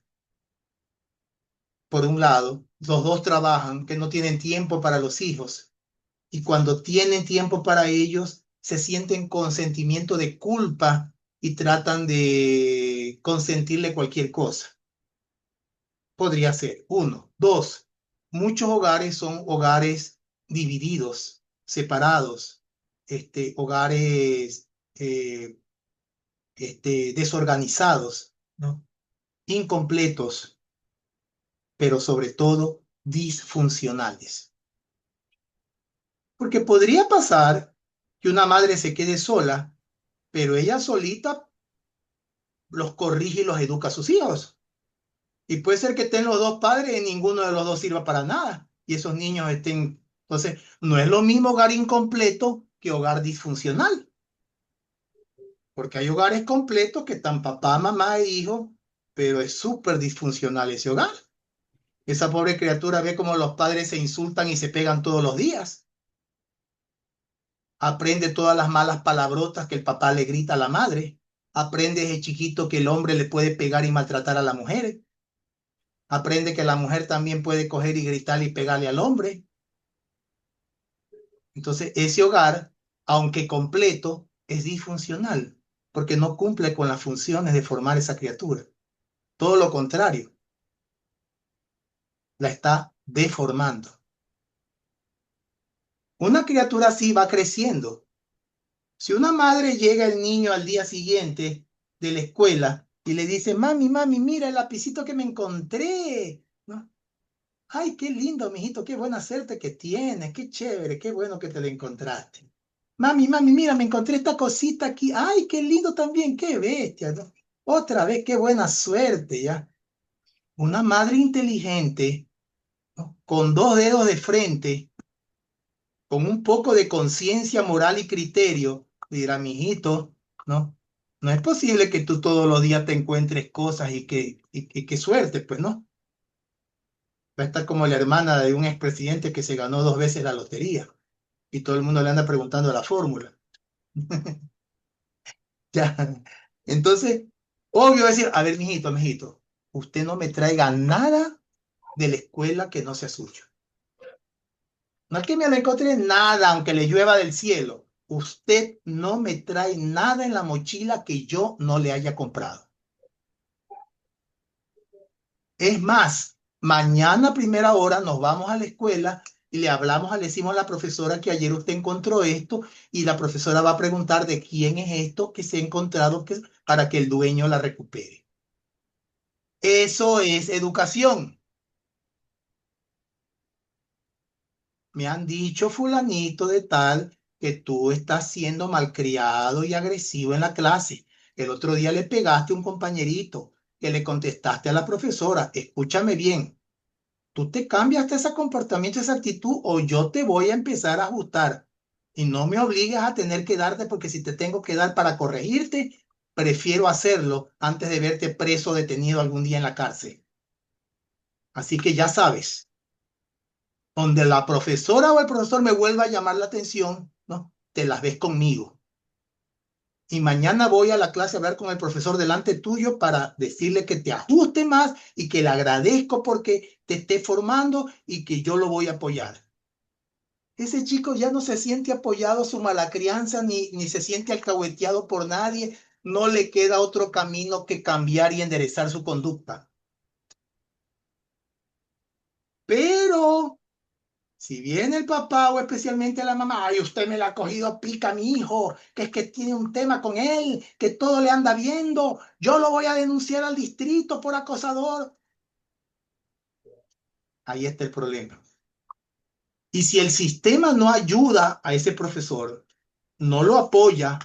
por un lado, los dos trabajan, que no tienen tiempo para los hijos, y cuando tienen tiempo para ellos, se sienten con sentimiento de culpa y tratan de consentirle cualquier cosa. Podría ser uno. Dos, muchos hogares son hogares divididos, separados, hogares desorganizados, ¿no? Incompletos, pero sobre todo disfuncionales. Porque podría pasar que una madre se quede sola, pero ella solita los corrige y los educa a sus hijos. Y puede ser que estén los dos padres y ninguno de los dos sirva para nada. Y esos niños estén... Entonces, no es lo mismo hogar incompleto que hogar disfuncional. Porque hay hogares completos que están papá, mamá e hijo, pero es súper disfuncional ese hogar. Esa pobre criatura ve cómo los padres se insultan y se pegan todos los días. Aprende todas las malas palabrotas que el papá le grita a la madre. Aprende desde chiquito que el hombre le puede pegar y maltratar a la mujer. Aprende que la mujer también puede coger y gritar y pegarle al hombre. Entonces, ese hogar, aunque completo, es disfuncional porque no cumple con las funciones de formar esa criatura. Todo lo contrario, la está deformando. Una criatura así va creciendo. Si una madre llega el niño al día siguiente de la escuela y le dice, mami, mami, mira el lapicito que me encontré, ¿no? Ay, qué lindo, mijito, qué buena suerte que tienes, qué chévere, qué bueno que te lo encontraste. Mami, mami, mira, me encontré esta cosita aquí. Ay, qué lindo también, qué bestia, ¿no? Otra vez, qué buena suerte, ¿ya? Una madre inteligente, ¿no? Con dos dedos de frente, con un poco de conciencia moral y criterio, dirá, mijito, ¿no? No es posible que tú todos los días te encuentres cosas y qué suerte, pues, ¿no? Va a estar como la hermana de un expresidente que se ganó 2 veces la lotería y todo el mundo le anda preguntando la fórmula. Ya. Entonces, obvio decir, a ver, mijito, usted no me traiga nada de la escuela que no sea suyo. No es que me lo encontré nada, aunque le llueva del cielo. Usted no me trae nada en la mochila que yo no le haya comprado. Es más, mañana a primera hora nos vamos a la escuela y le decimos a la profesora que ayer usted encontró esto y la profesora va a preguntar de quién es esto que se ha encontrado para que el dueño la recupere. Eso es educación. Me han dicho fulanito de tal que tú estás siendo malcriado y agresivo en la clase. El otro día le pegaste a un compañerito, que le contestaste a la profesora. Escúchame bien, tú te cambias ese comportamiento, esa actitud, o yo te voy a empezar a ajustar. Y no me obligues a tener que darte, porque si te tengo que dar para corregirte, prefiero hacerlo antes de verte preso o detenido algún día en la cárcel. Así que ya sabes. Donde la profesora o el profesor me vuelva a llamar la atención, ¿no? Te las ves conmigo. Y mañana voy a la clase a hablar con el profesor delante tuyo para decirle que te ajuste más y que le agradezco porque te esté formando y que yo lo voy a apoyar. Ese chico ya no se siente apoyado a su mala crianza ni se siente alcahueteado por nadie. No le queda otro camino que cambiar y enderezar su conducta. Pero si viene el papá o especialmente la mamá, ay, usted me la ha cogido a pica a mi hijo, que es que tiene un tema con él, que todo le anda viendo, yo lo voy a denunciar al distrito por acosador. Ahí está el problema. Y si el sistema no ayuda a ese profesor, no lo apoya,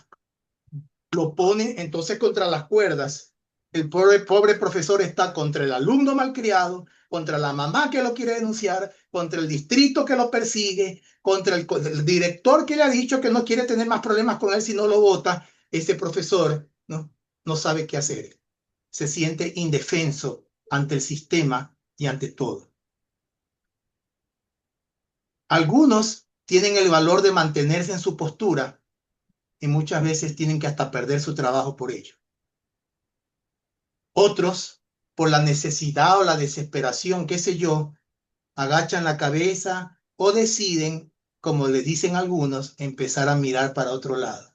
lo pone entonces contra las cuerdas. El pobre profesor está contra el alumno malcriado, contra la mamá que lo quiere denunciar, contra el distrito que lo persigue, contra el director que le ha dicho que no quiere tener más problemas con él si no lo vota. Ese profesor no sabe qué hacer. Se siente indefenso ante el sistema y ante todo. Algunos tienen el valor de mantenerse en su postura y muchas veces tienen que hasta perder su trabajo por ello. Otros, por la necesidad o la desesperación, qué sé yo, agachan la cabeza o deciden, como le dicen algunos, empezar a mirar para otro lado.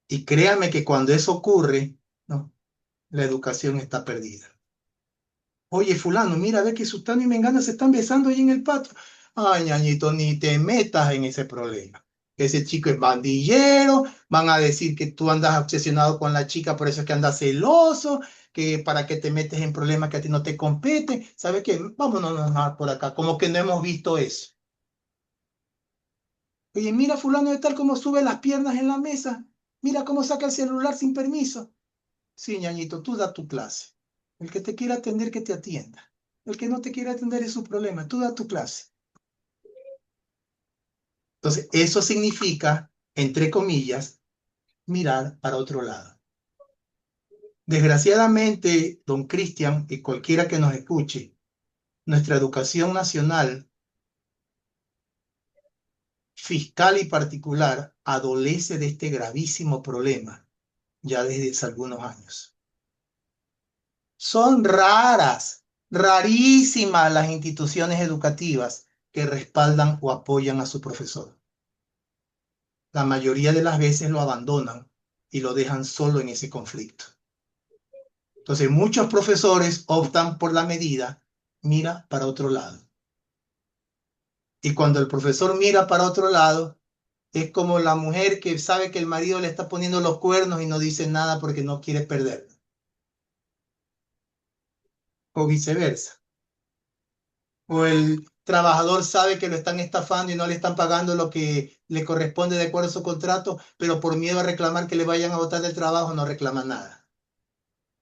Y créame que cuando eso ocurre, no, la educación está perdida. Oye, fulano, mira, ve que Sutano y Mengana se están besando ahí en el patio. Ay, ñañito, ni te metas en ese problema. Ese chico es bandillero, van a decir que tú andas obsesionado con la chica, por eso es que andas celoso, que para que te metes en problemas que a ti no te competen. ¿Sabes qué? Vámonos por acá, como que no hemos visto eso. Oye, mira, fulano de tal cómo sube las piernas en la mesa. Mira cómo saca el celular sin permiso. Sí, ñañito, tú da tu clase. El que te quiera atender, que te atienda. El que no te quiera atender es su problema. Tú da tu clase. Entonces, eso significa, entre comillas, mirar para otro lado. Desgraciadamente, don Cristian y cualquiera que nos escuche, nuestra educación nacional, fiscal y particular, adolece de este gravísimo problema ya desde hace algunos años. Son rarísimas las instituciones educativas que respaldan o apoyan a su profesor. La mayoría de las veces lo abandonan y lo dejan solo en ese conflicto. Entonces, muchos profesores optan por la medida, mira para otro lado. Y cuando el profesor mira para otro lado, es como la mujer que sabe que el marido le está poniendo los cuernos y no dice nada porque no quiere perderlo. O viceversa. O el trabajador sabe que lo están estafando y no le están pagando lo que le corresponde de acuerdo a su contrato, pero por miedo a reclamar que le vayan a botar del trabajo no reclama nada.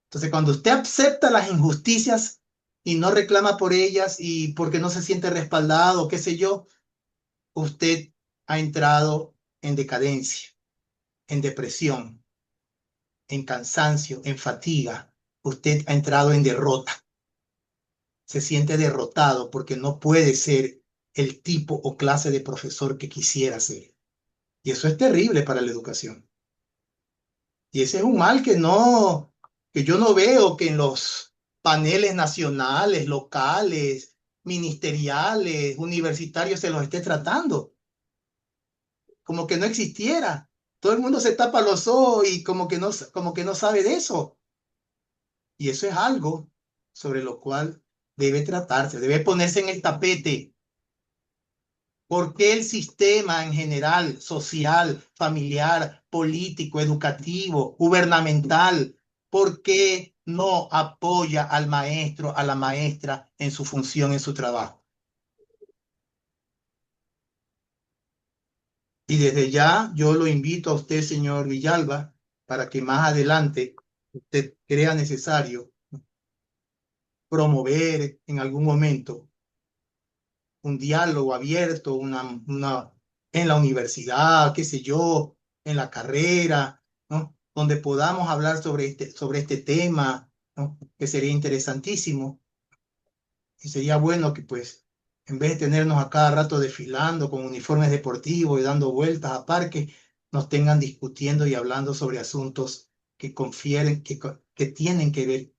Entonces, cuando usted acepta las injusticias y no reclama por ellas y porque no se siente respaldado, qué sé yo, usted ha entrado en decadencia, en depresión, en cansancio, en fatiga. Usted ha entrado en derrota. se siente derrotado porque no puede ser el tipo o clase de profesor que quisiera ser. Y eso es terrible para la educación. Y ese es un mal que yo no veo que en los paneles nacionales, locales, ministeriales, universitarios se los esté tratando, como que no existiera. Todo el mundo se tapa los ojos y como que no sabe de eso. Y eso es algo sobre lo cual debe tratarse, debe ponerse en el tapete. ¿Por qué el sistema en general, social, familiar, político, educativo, gubernamental, por qué no apoya al maestro, a la maestra en su función, en su trabajo? Y desde ya yo lo invito a usted, señor Villalba, para que más adelante usted crea necesario promover en algún momento un diálogo abierto, en la universidad, qué sé yo, en la carrera, ¿no? Donde podamos hablar sobre este tema, ¿no? Que sería interesantísimo. Y sería bueno que, pues, en vez de tenernos a cada rato desfilando con uniformes deportivos y dando vueltas a parques, nos tengan discutiendo y hablando sobre asuntos que confieren, que tienen que ver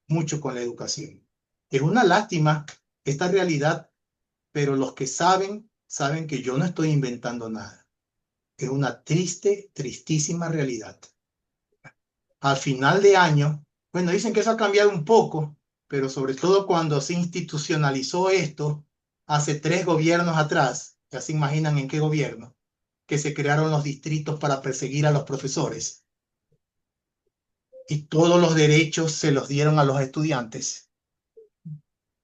mucho con la educación. Es una lástima esta realidad, pero los que saben, saben que yo no estoy inventando nada. Es una triste, tristísima realidad. Al final de año, bueno, dicen que eso ha cambiado un poco, pero sobre todo cuando se institucionalizó esto hace 3 gobiernos atrás, ya se imaginan en qué gobierno, que se crearon los distritos para perseguir a los profesores y todos los derechos se los dieron a los estudiantes.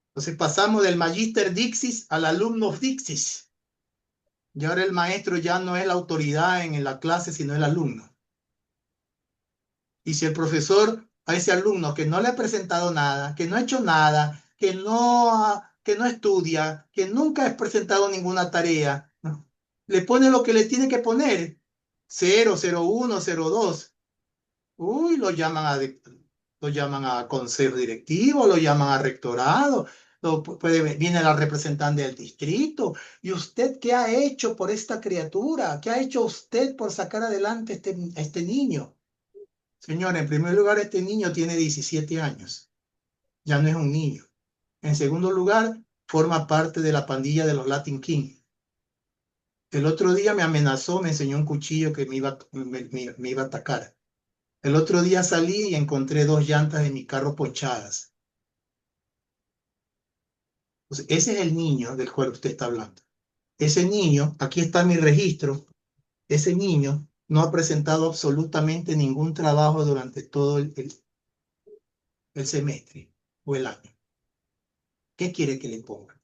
Entonces pasamos del Magister Dixis al Alumnus Dixis. Y ahora el maestro ya no es la autoridad en la clase, sino el alumno. Y si el profesor a ese alumno que no le ha presentado nada, que no ha hecho nada, que no estudia, que nunca ha presentado ninguna tarea, ¿no? Le pone lo que le tiene que poner, 0, 0, 1, 0, 2. Uy, lo llaman a consejo directivo, lo llaman a rectorado, viene la representante del distrito. ¿Y usted qué ha hecho por esta criatura? ¿Qué ha hecho usted por sacar adelante a este niño? Señora, en primer lugar, este niño tiene 17 años, ya no es un niño. En segundo lugar, forma parte de la pandilla de los Latin King. El otro día me amenazó, me enseñó un cuchillo que me iba a atacar. El otro día salí y encontré 2 llantas de mi carro ponchadas. Entonces, ese es el niño del cual usted está hablando. Ese niño, aquí está mi registro, ese niño no ha presentado absolutamente ningún trabajo durante todo el semestre o el año. ¿Qué quiere que le ponga?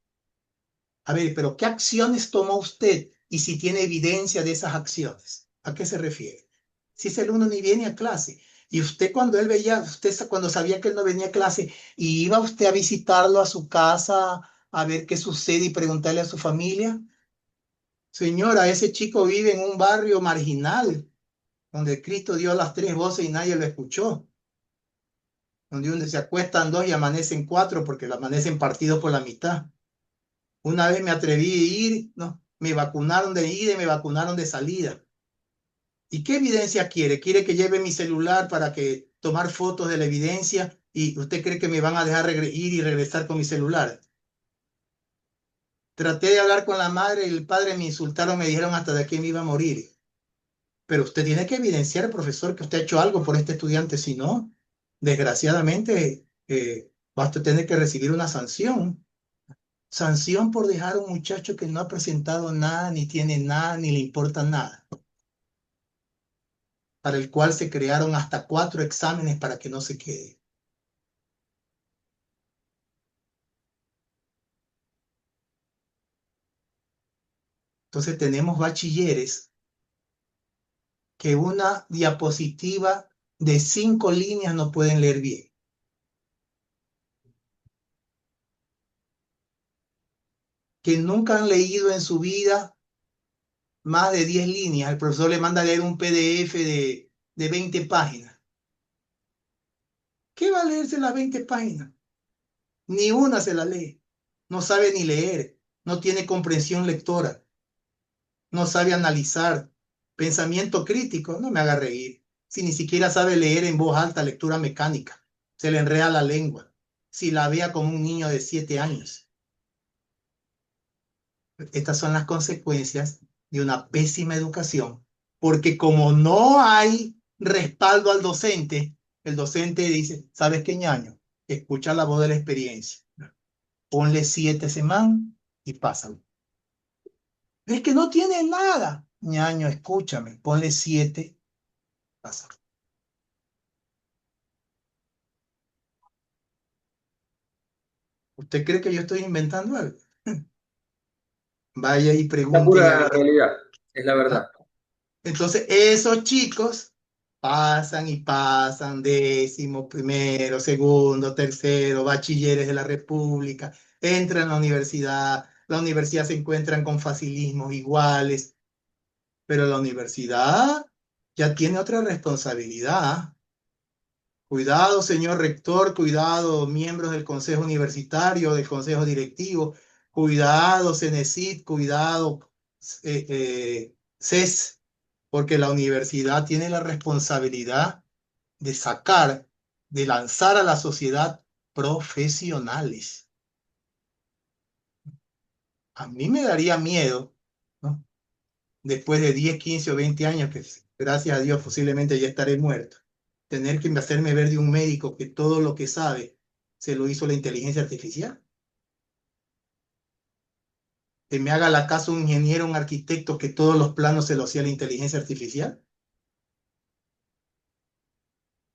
A ver, pero ¿qué acciones tomó usted? Y si tiene evidencia de esas acciones, ¿a qué se refiere? Si ese alumno ni viene a clase. Y usted cuando él veía, usted cuando sabía que él no venía a clase, y iba usted a visitarlo a su casa a ver qué sucede y preguntarle a su familia. Señora, ese chico vive en un barrio marginal, donde Cristo dio las 3 voces y nadie lo escuchó. Donde se acuestan 2 y amanecen 4 porque lo amanecen partidos por la mitad. Una vez me atreví a ir, no, me vacunaron de ida y me vacunaron de salida. ¿Y qué evidencia quiere? ¿Quiere que lleve mi celular para que tomar fotos de la evidencia? ¿Y usted cree que me van a dejar ir y regresar con mi celular? Traté de hablar con la madre y el padre, me insultaron, me dijeron hasta de aquí me iba a morir. Pero usted tiene que evidenciar, profesor, que usted ha hecho algo por este estudiante. Si no, desgraciadamente, va a usted tener que recibir una sanción. Sanción por dejar a un muchacho que no ha presentado nada, ni tiene nada, ni le importa nada, para el cual se crearon hasta 4 exámenes para que no se quede. Entonces tenemos bachilleres que una diapositiva de 5 líneas no pueden leer bien, que nunca han leído en su vida más de 10 líneas. El profesor le manda a leer un PDF de 20 páginas. ¿Qué va a leerse las 20 páginas? Ni una se la lee. No sabe ni leer. No tiene comprensión lectora. No sabe analizar. Pensamiento crítico. No me haga reír. Si ni siquiera sabe leer en voz alta, lectura mecánica. Se le enreda la lengua. Si la vea como un niño de 7 años. Estas son las consecuencias de una pésima educación, porque como no hay respaldo al docente, el docente dice, ¿sabes qué, ñaño? Escucha la voz de la experiencia. Ponle 7 semanas y pásalo. Es que no tiene nada. Ñaño, escúchame, ponle 7, pásalo. ¿Usted cree que yo estoy inventando algo? Vaya y Es la pregúntele a pura ver. realidad, es la verdad. ¿Ah? Entonces, esos chicos pasan y pasan, décimo, primero, segundo, tercero, bachilleres de la República, entran a la universidad se encuentran con facilismos iguales, pero la universidad ya tiene otra responsabilidad. Cuidado, señor rector, cuidado, miembros del consejo universitario, del consejo directivo, cuidado, CENESID, cuidado, CES, porque la universidad tiene la responsabilidad de sacar, de lanzar a la sociedad profesionales. A mí me daría miedo, ¿no? Después de 10, 15 o 20 años, que gracias a Dios posiblemente ya estaré muerto, tener que hacerme ver de un médico que todo lo que sabe se lo hizo la inteligencia artificial. Que me haga la casa un ingeniero, un arquitecto, que todos los planos se lo hacía la inteligencia artificial.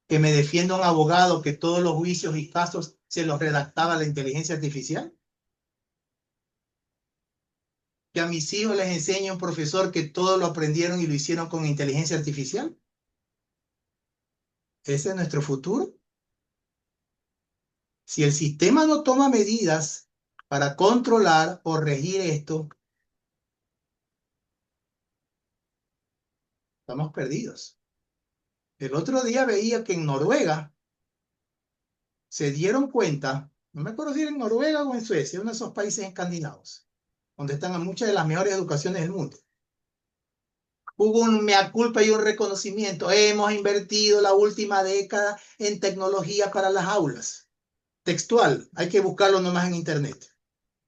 Que me defienda un abogado, que todos los juicios y casos se los redactaba la inteligencia artificial. Que a mis hijos les enseñe un profesor que todo lo aprendieron y lo hicieron con inteligencia artificial. ¿Ese es nuestro futuro? Si el sistema no toma medidas para controlar o regir esto, estamos perdidos. El otro día veía que en Noruega se dieron cuenta, no me acuerdo si era en Noruega o en Suecia, uno de esos países escandinavos, donde están muchas de las mejores educaciones del mundo. Hubo un mea culpa y un reconocimiento. Hemos invertido la última década en tecnología para las aulas. Textual, hay que buscarlo nomás en internet.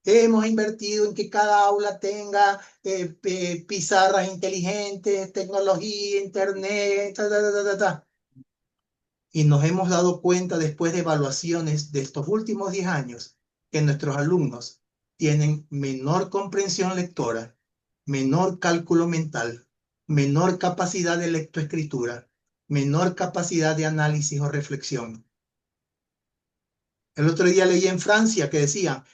Hemos invertido en que cada aula tenga pizarras inteligentes, tecnología, internet, ta, ta, ta, ta, ta. Y nos hemos dado cuenta después de evaluaciones de estos últimos 10 años que nuestros alumnos tienen menor comprensión lectora, menor cálculo mental, menor capacidad de lectoescritura, menor capacidad de análisis o reflexión. El otro día leí en Francia que decía,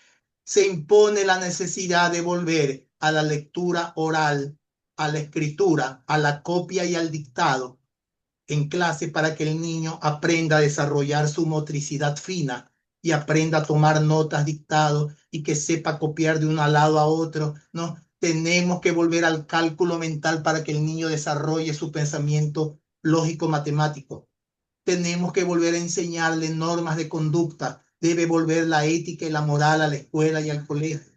se impone la necesidad de volver a la lectura oral, a la escritura, a la copia y al dictado en clase para que el niño aprenda a desarrollar su motricidad fina y aprenda a tomar notas dictado y que sepa copiar de un lado a otro, ¿no? Tenemos que volver al cálculo mental para que el niño desarrolle su pensamiento lógico matemático. Tenemos que volver a enseñarle normas de conducta. Debe volver la ética y la moral a la escuela y al colegio.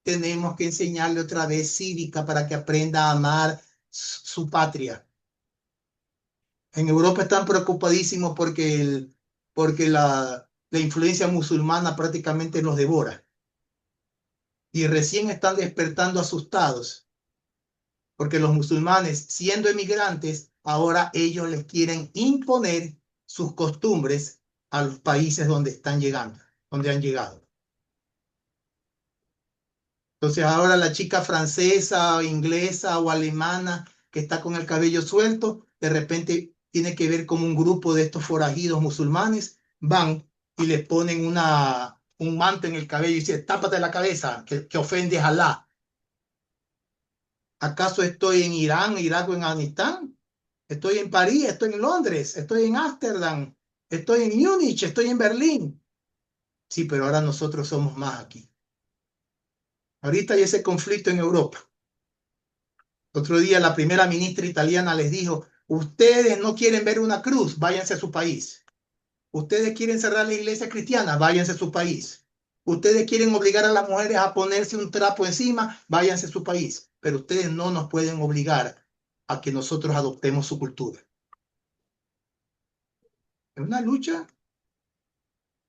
Tenemos que enseñarle otra vez cívica para que aprenda a amar su patria. En Europa están preocupadísimos porque la influencia musulmana prácticamente los devora. Y recién están despertando asustados, porque los musulmanes, siendo emigrantes, ahora ellos les quieren imponer sus costumbres a los países donde están llegando, donde han llegado. Entonces ahora la chica francesa, inglesa o alemana que está con el cabello suelto, de repente tiene que ver como un grupo de estos forajidos musulmanes van y le ponen un manto en el cabello y dicen, tápate la cabeza, que ofendes a Alá. ¿Acaso estoy en Irán, Irak o en Afganistán? Estoy en París, estoy en Londres, estoy en Ámsterdam, estoy en Múnich, estoy en Berlín. Sí, pero ahora nosotros somos más aquí. Ahorita hay ese conflicto en Europa. Otro día la primera ministra italiana les dijo, ustedes no quieren ver una cruz, váyanse a su país. Ustedes quieren cerrar la iglesia cristiana, váyanse a su país. Ustedes quieren obligar a las mujeres a ponerse un trapo encima, váyanse a su país, pero ustedes no nos pueden obligar a que nosotros adoptemos su cultura. Es una lucha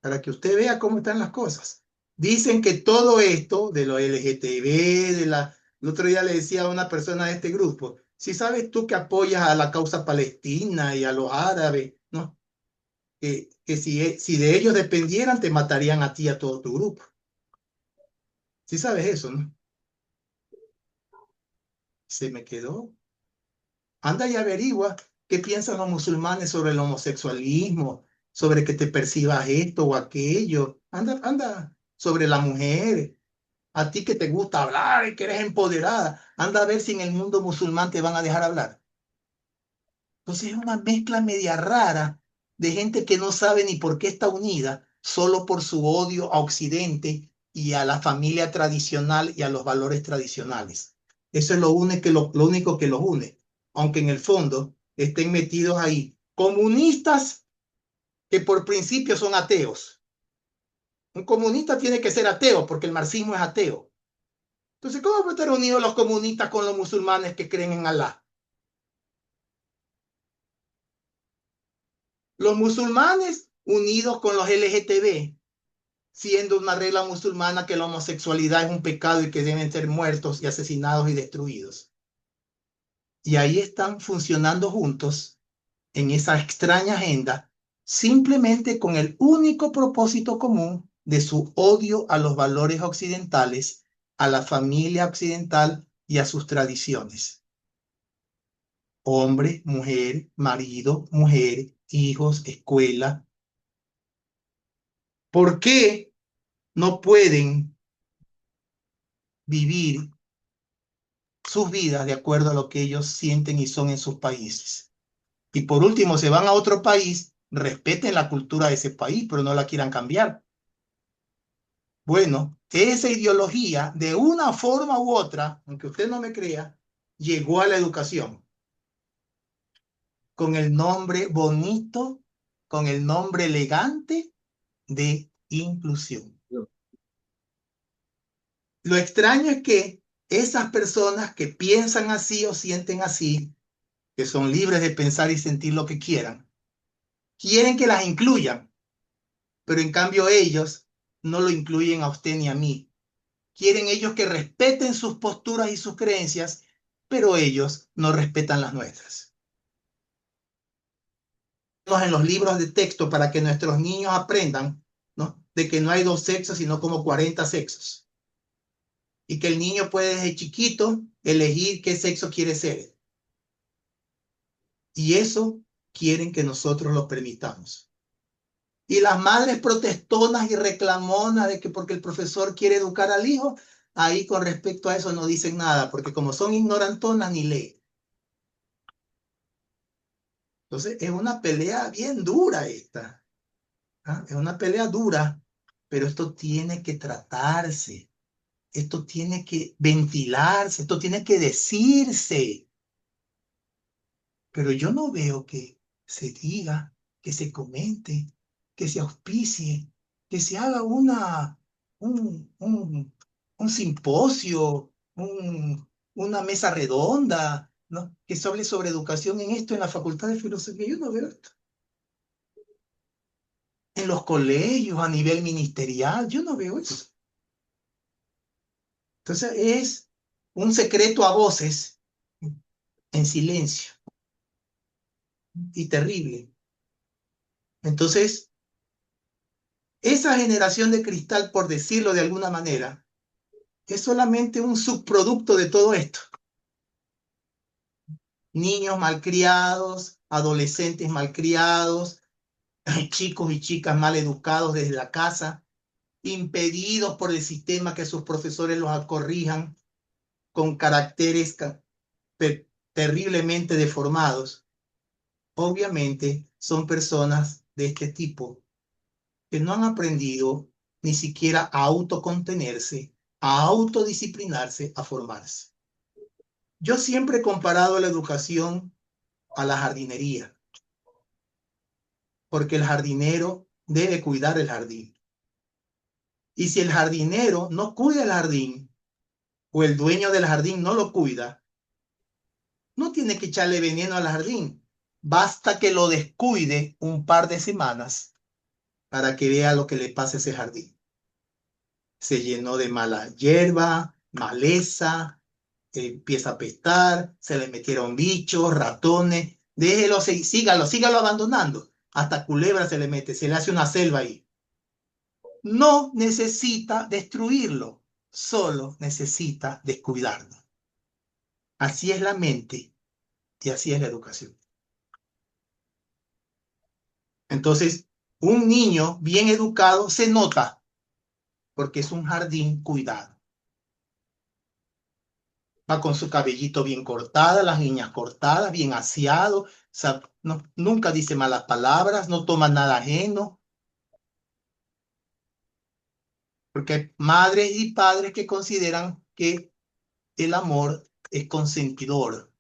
para que usted vea cómo están las cosas. Dicen que todo esto de lo LGTB, el otro día le decía a una persona de este grupo, si sabes tú que apoyas a la causa palestina y a los árabes, ¿no? Que si de ellos dependieran, te matarían a ti y a todo tu grupo. Si sabes eso, ¿no? Se me quedó. Anda y averigua qué piensan los musulmanes sobre el homosexualismo, sobre que te percibas esto o aquello. Anda, sobre la mujer. A ti que te gusta hablar y que eres empoderada, anda a ver si en el mundo musulmán te van a dejar hablar. Entonces es una mezcla media rara de gente que no sabe ni por qué está unida, solo por su odio a Occidente y a la familia tradicional y a los valores tradicionales. Eso es lo único que los une, aunque en el fondo estén metidos ahí comunistas que por principio son ateos. Un comunista tiene que ser ateo porque el marxismo es ateo. Entonces, ¿cómo pueden estar unidos los comunistas con los musulmanes que creen en Alá? Los musulmanes unidos con los LGTB, siendo una regla musulmana que la homosexualidad es un pecado y que deben ser muertos y asesinados y destruidos. Y ahí están funcionando juntos en esa extraña agenda, simplemente con el único propósito común de su odio a los valores occidentales, a la familia occidental y a sus tradiciones. Hombre, mujer, marido, mujer, hijos, escuela. ¿Por qué no pueden vivir sus vidas de acuerdo a lo que ellos sienten y son en sus países? Y por último, se van a otro país, respeten la cultura de ese país, pero no la quieran cambiar. Bueno, esa ideología, de una forma u otra, aunque usted no me crea, llegó a la educación con el nombre bonito, con el nombre elegante de inclusión. Lo extraño es que esas personas que piensan así o sienten así, que son libres de pensar y sentir lo que quieran, quieren que las incluyan, pero en cambio ellos no lo incluyen a usted ni a mí. Quieren ellos que respeten sus posturas y sus creencias, pero ellos no respetan las nuestras. En los libros de texto para que nuestros niños aprendan, ¿no?, de que no hay dos sexos, sino como 40 sexos. Y que el niño puede desde chiquito elegir qué sexo quiere ser. Y eso quieren que nosotros lo permitamos. Y las madres protestonas y reclamonas de que porque el profesor quiere educar al hijo, ahí con respecto a eso no dicen nada, porque como son ignorantonas ni leen. Entonces es una pelea bien dura esta. ¿Ah? Es una pelea dura, pero esto tiene que tratarse, esto tiene que ventilarse, esto tiene que decirse. Pero yo no veo que se diga, que se comente, que se auspicie, que se haga un, un, un simposio, una mesa redonda, ¿no?, que se hable sobre educación en esto en la Facultad de Filosofía. Yo no veo esto. En los colegios, a nivel ministerial, yo no veo eso. Entonces es un secreto a voces, en silencio, y terrible. Entonces, esa generación de cristal, por decirlo de alguna manera, es solamente un subproducto de todo esto. Niños malcriados, adolescentes malcriados, chicos y chicas mal educados desde la casa, impedidos por el sistema que sus profesores los corrijan, con caracteres terriblemente deformados. Obviamente son personas de este tipo que no han aprendido ni siquiera a autocontenerse, a autodisciplinarse, a formarse. Yo siempre he comparado la educación a la jardinería, porque el jardinero debe cuidar el jardín. Y si el jardinero no cuida el jardín o el dueño del jardín no lo cuida, no tiene que echarle veneno al jardín. Basta que lo descuide un par de semanas para que vea lo que le pasa a ese jardín. Se llenó de mala hierba, maleza, empieza a apestar, se le metieron bichos, ratones. Déjelo, sígalo abandonando. Hasta culebra se le mete, se le hace una selva ahí. No necesita destruirlo, solo necesita descuidarlo. Así es la mente y así es la educación. Entonces, un niño bien educado se nota porque es un jardín cuidado. Va con su cabellito bien cortada, las niñas cortadas, bien aseado, o sea, nunca dice malas palabras, no toma nada ajeno, porque hay madres y padres que consideran que el amor es consentidor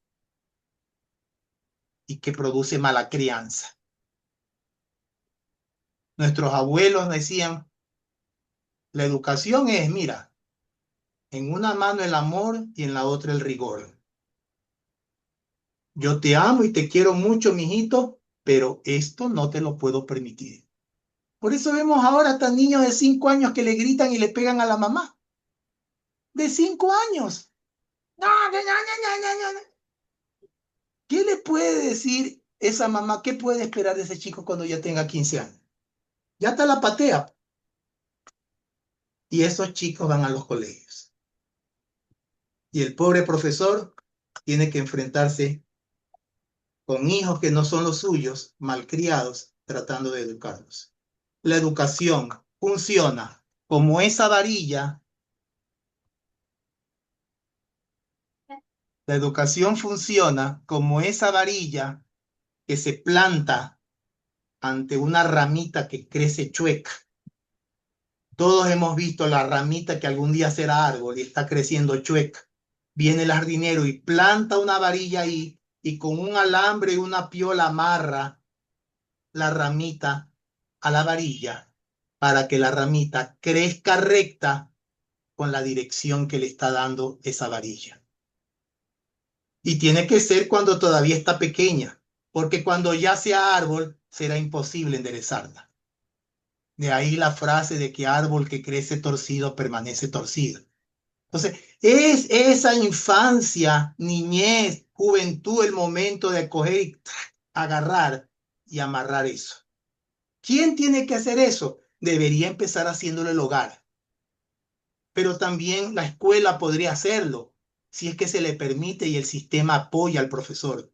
y que produce mala crianza. Nuestros abuelos decían, la educación es, mira, en una mano el amor y en la otra el rigor. Yo te amo y te quiero mucho, mijito, pero esto no te lo puedo permitir. Por eso vemos ahora hasta niños de 5 años que le gritan y le pegan a la mamá. De 5 años. No, no, no, no, no, no. ¿Qué le puede decir esa mamá? ¿Qué puede esperar de ese chico cuando ya tenga 15 años? Ya está la patea. Y esos chicos van a los colegios. Y el pobre profesor tiene que enfrentarse con hijos que no son los suyos, malcriados, tratando de educarlos. La educación funciona como esa varilla. La educación funciona como esa varilla que se planta ante una ramita que crece chueca. Todos hemos visto la ramita que algún día será árbol y está creciendo chueca. Viene el jardinero y planta una varilla ahí y con un alambre y una piola amarra la ramita a la varilla para que la ramita crezca recta con la dirección que le está dando esa varilla. Y tiene que ser cuando todavía está pequeña, porque cuando ya sea árbol será imposible enderezarla. De ahí la frase de que árbol que crece torcido permanece torcido. Entonces, es esa infancia, niñez, juventud, el momento de coger y agarrar y amarrar eso. ¿Quién tiene que hacer eso? Debería empezar haciéndolo el hogar. Pero también la escuela podría hacerlo, si es que se le permite y el sistema apoya al profesor.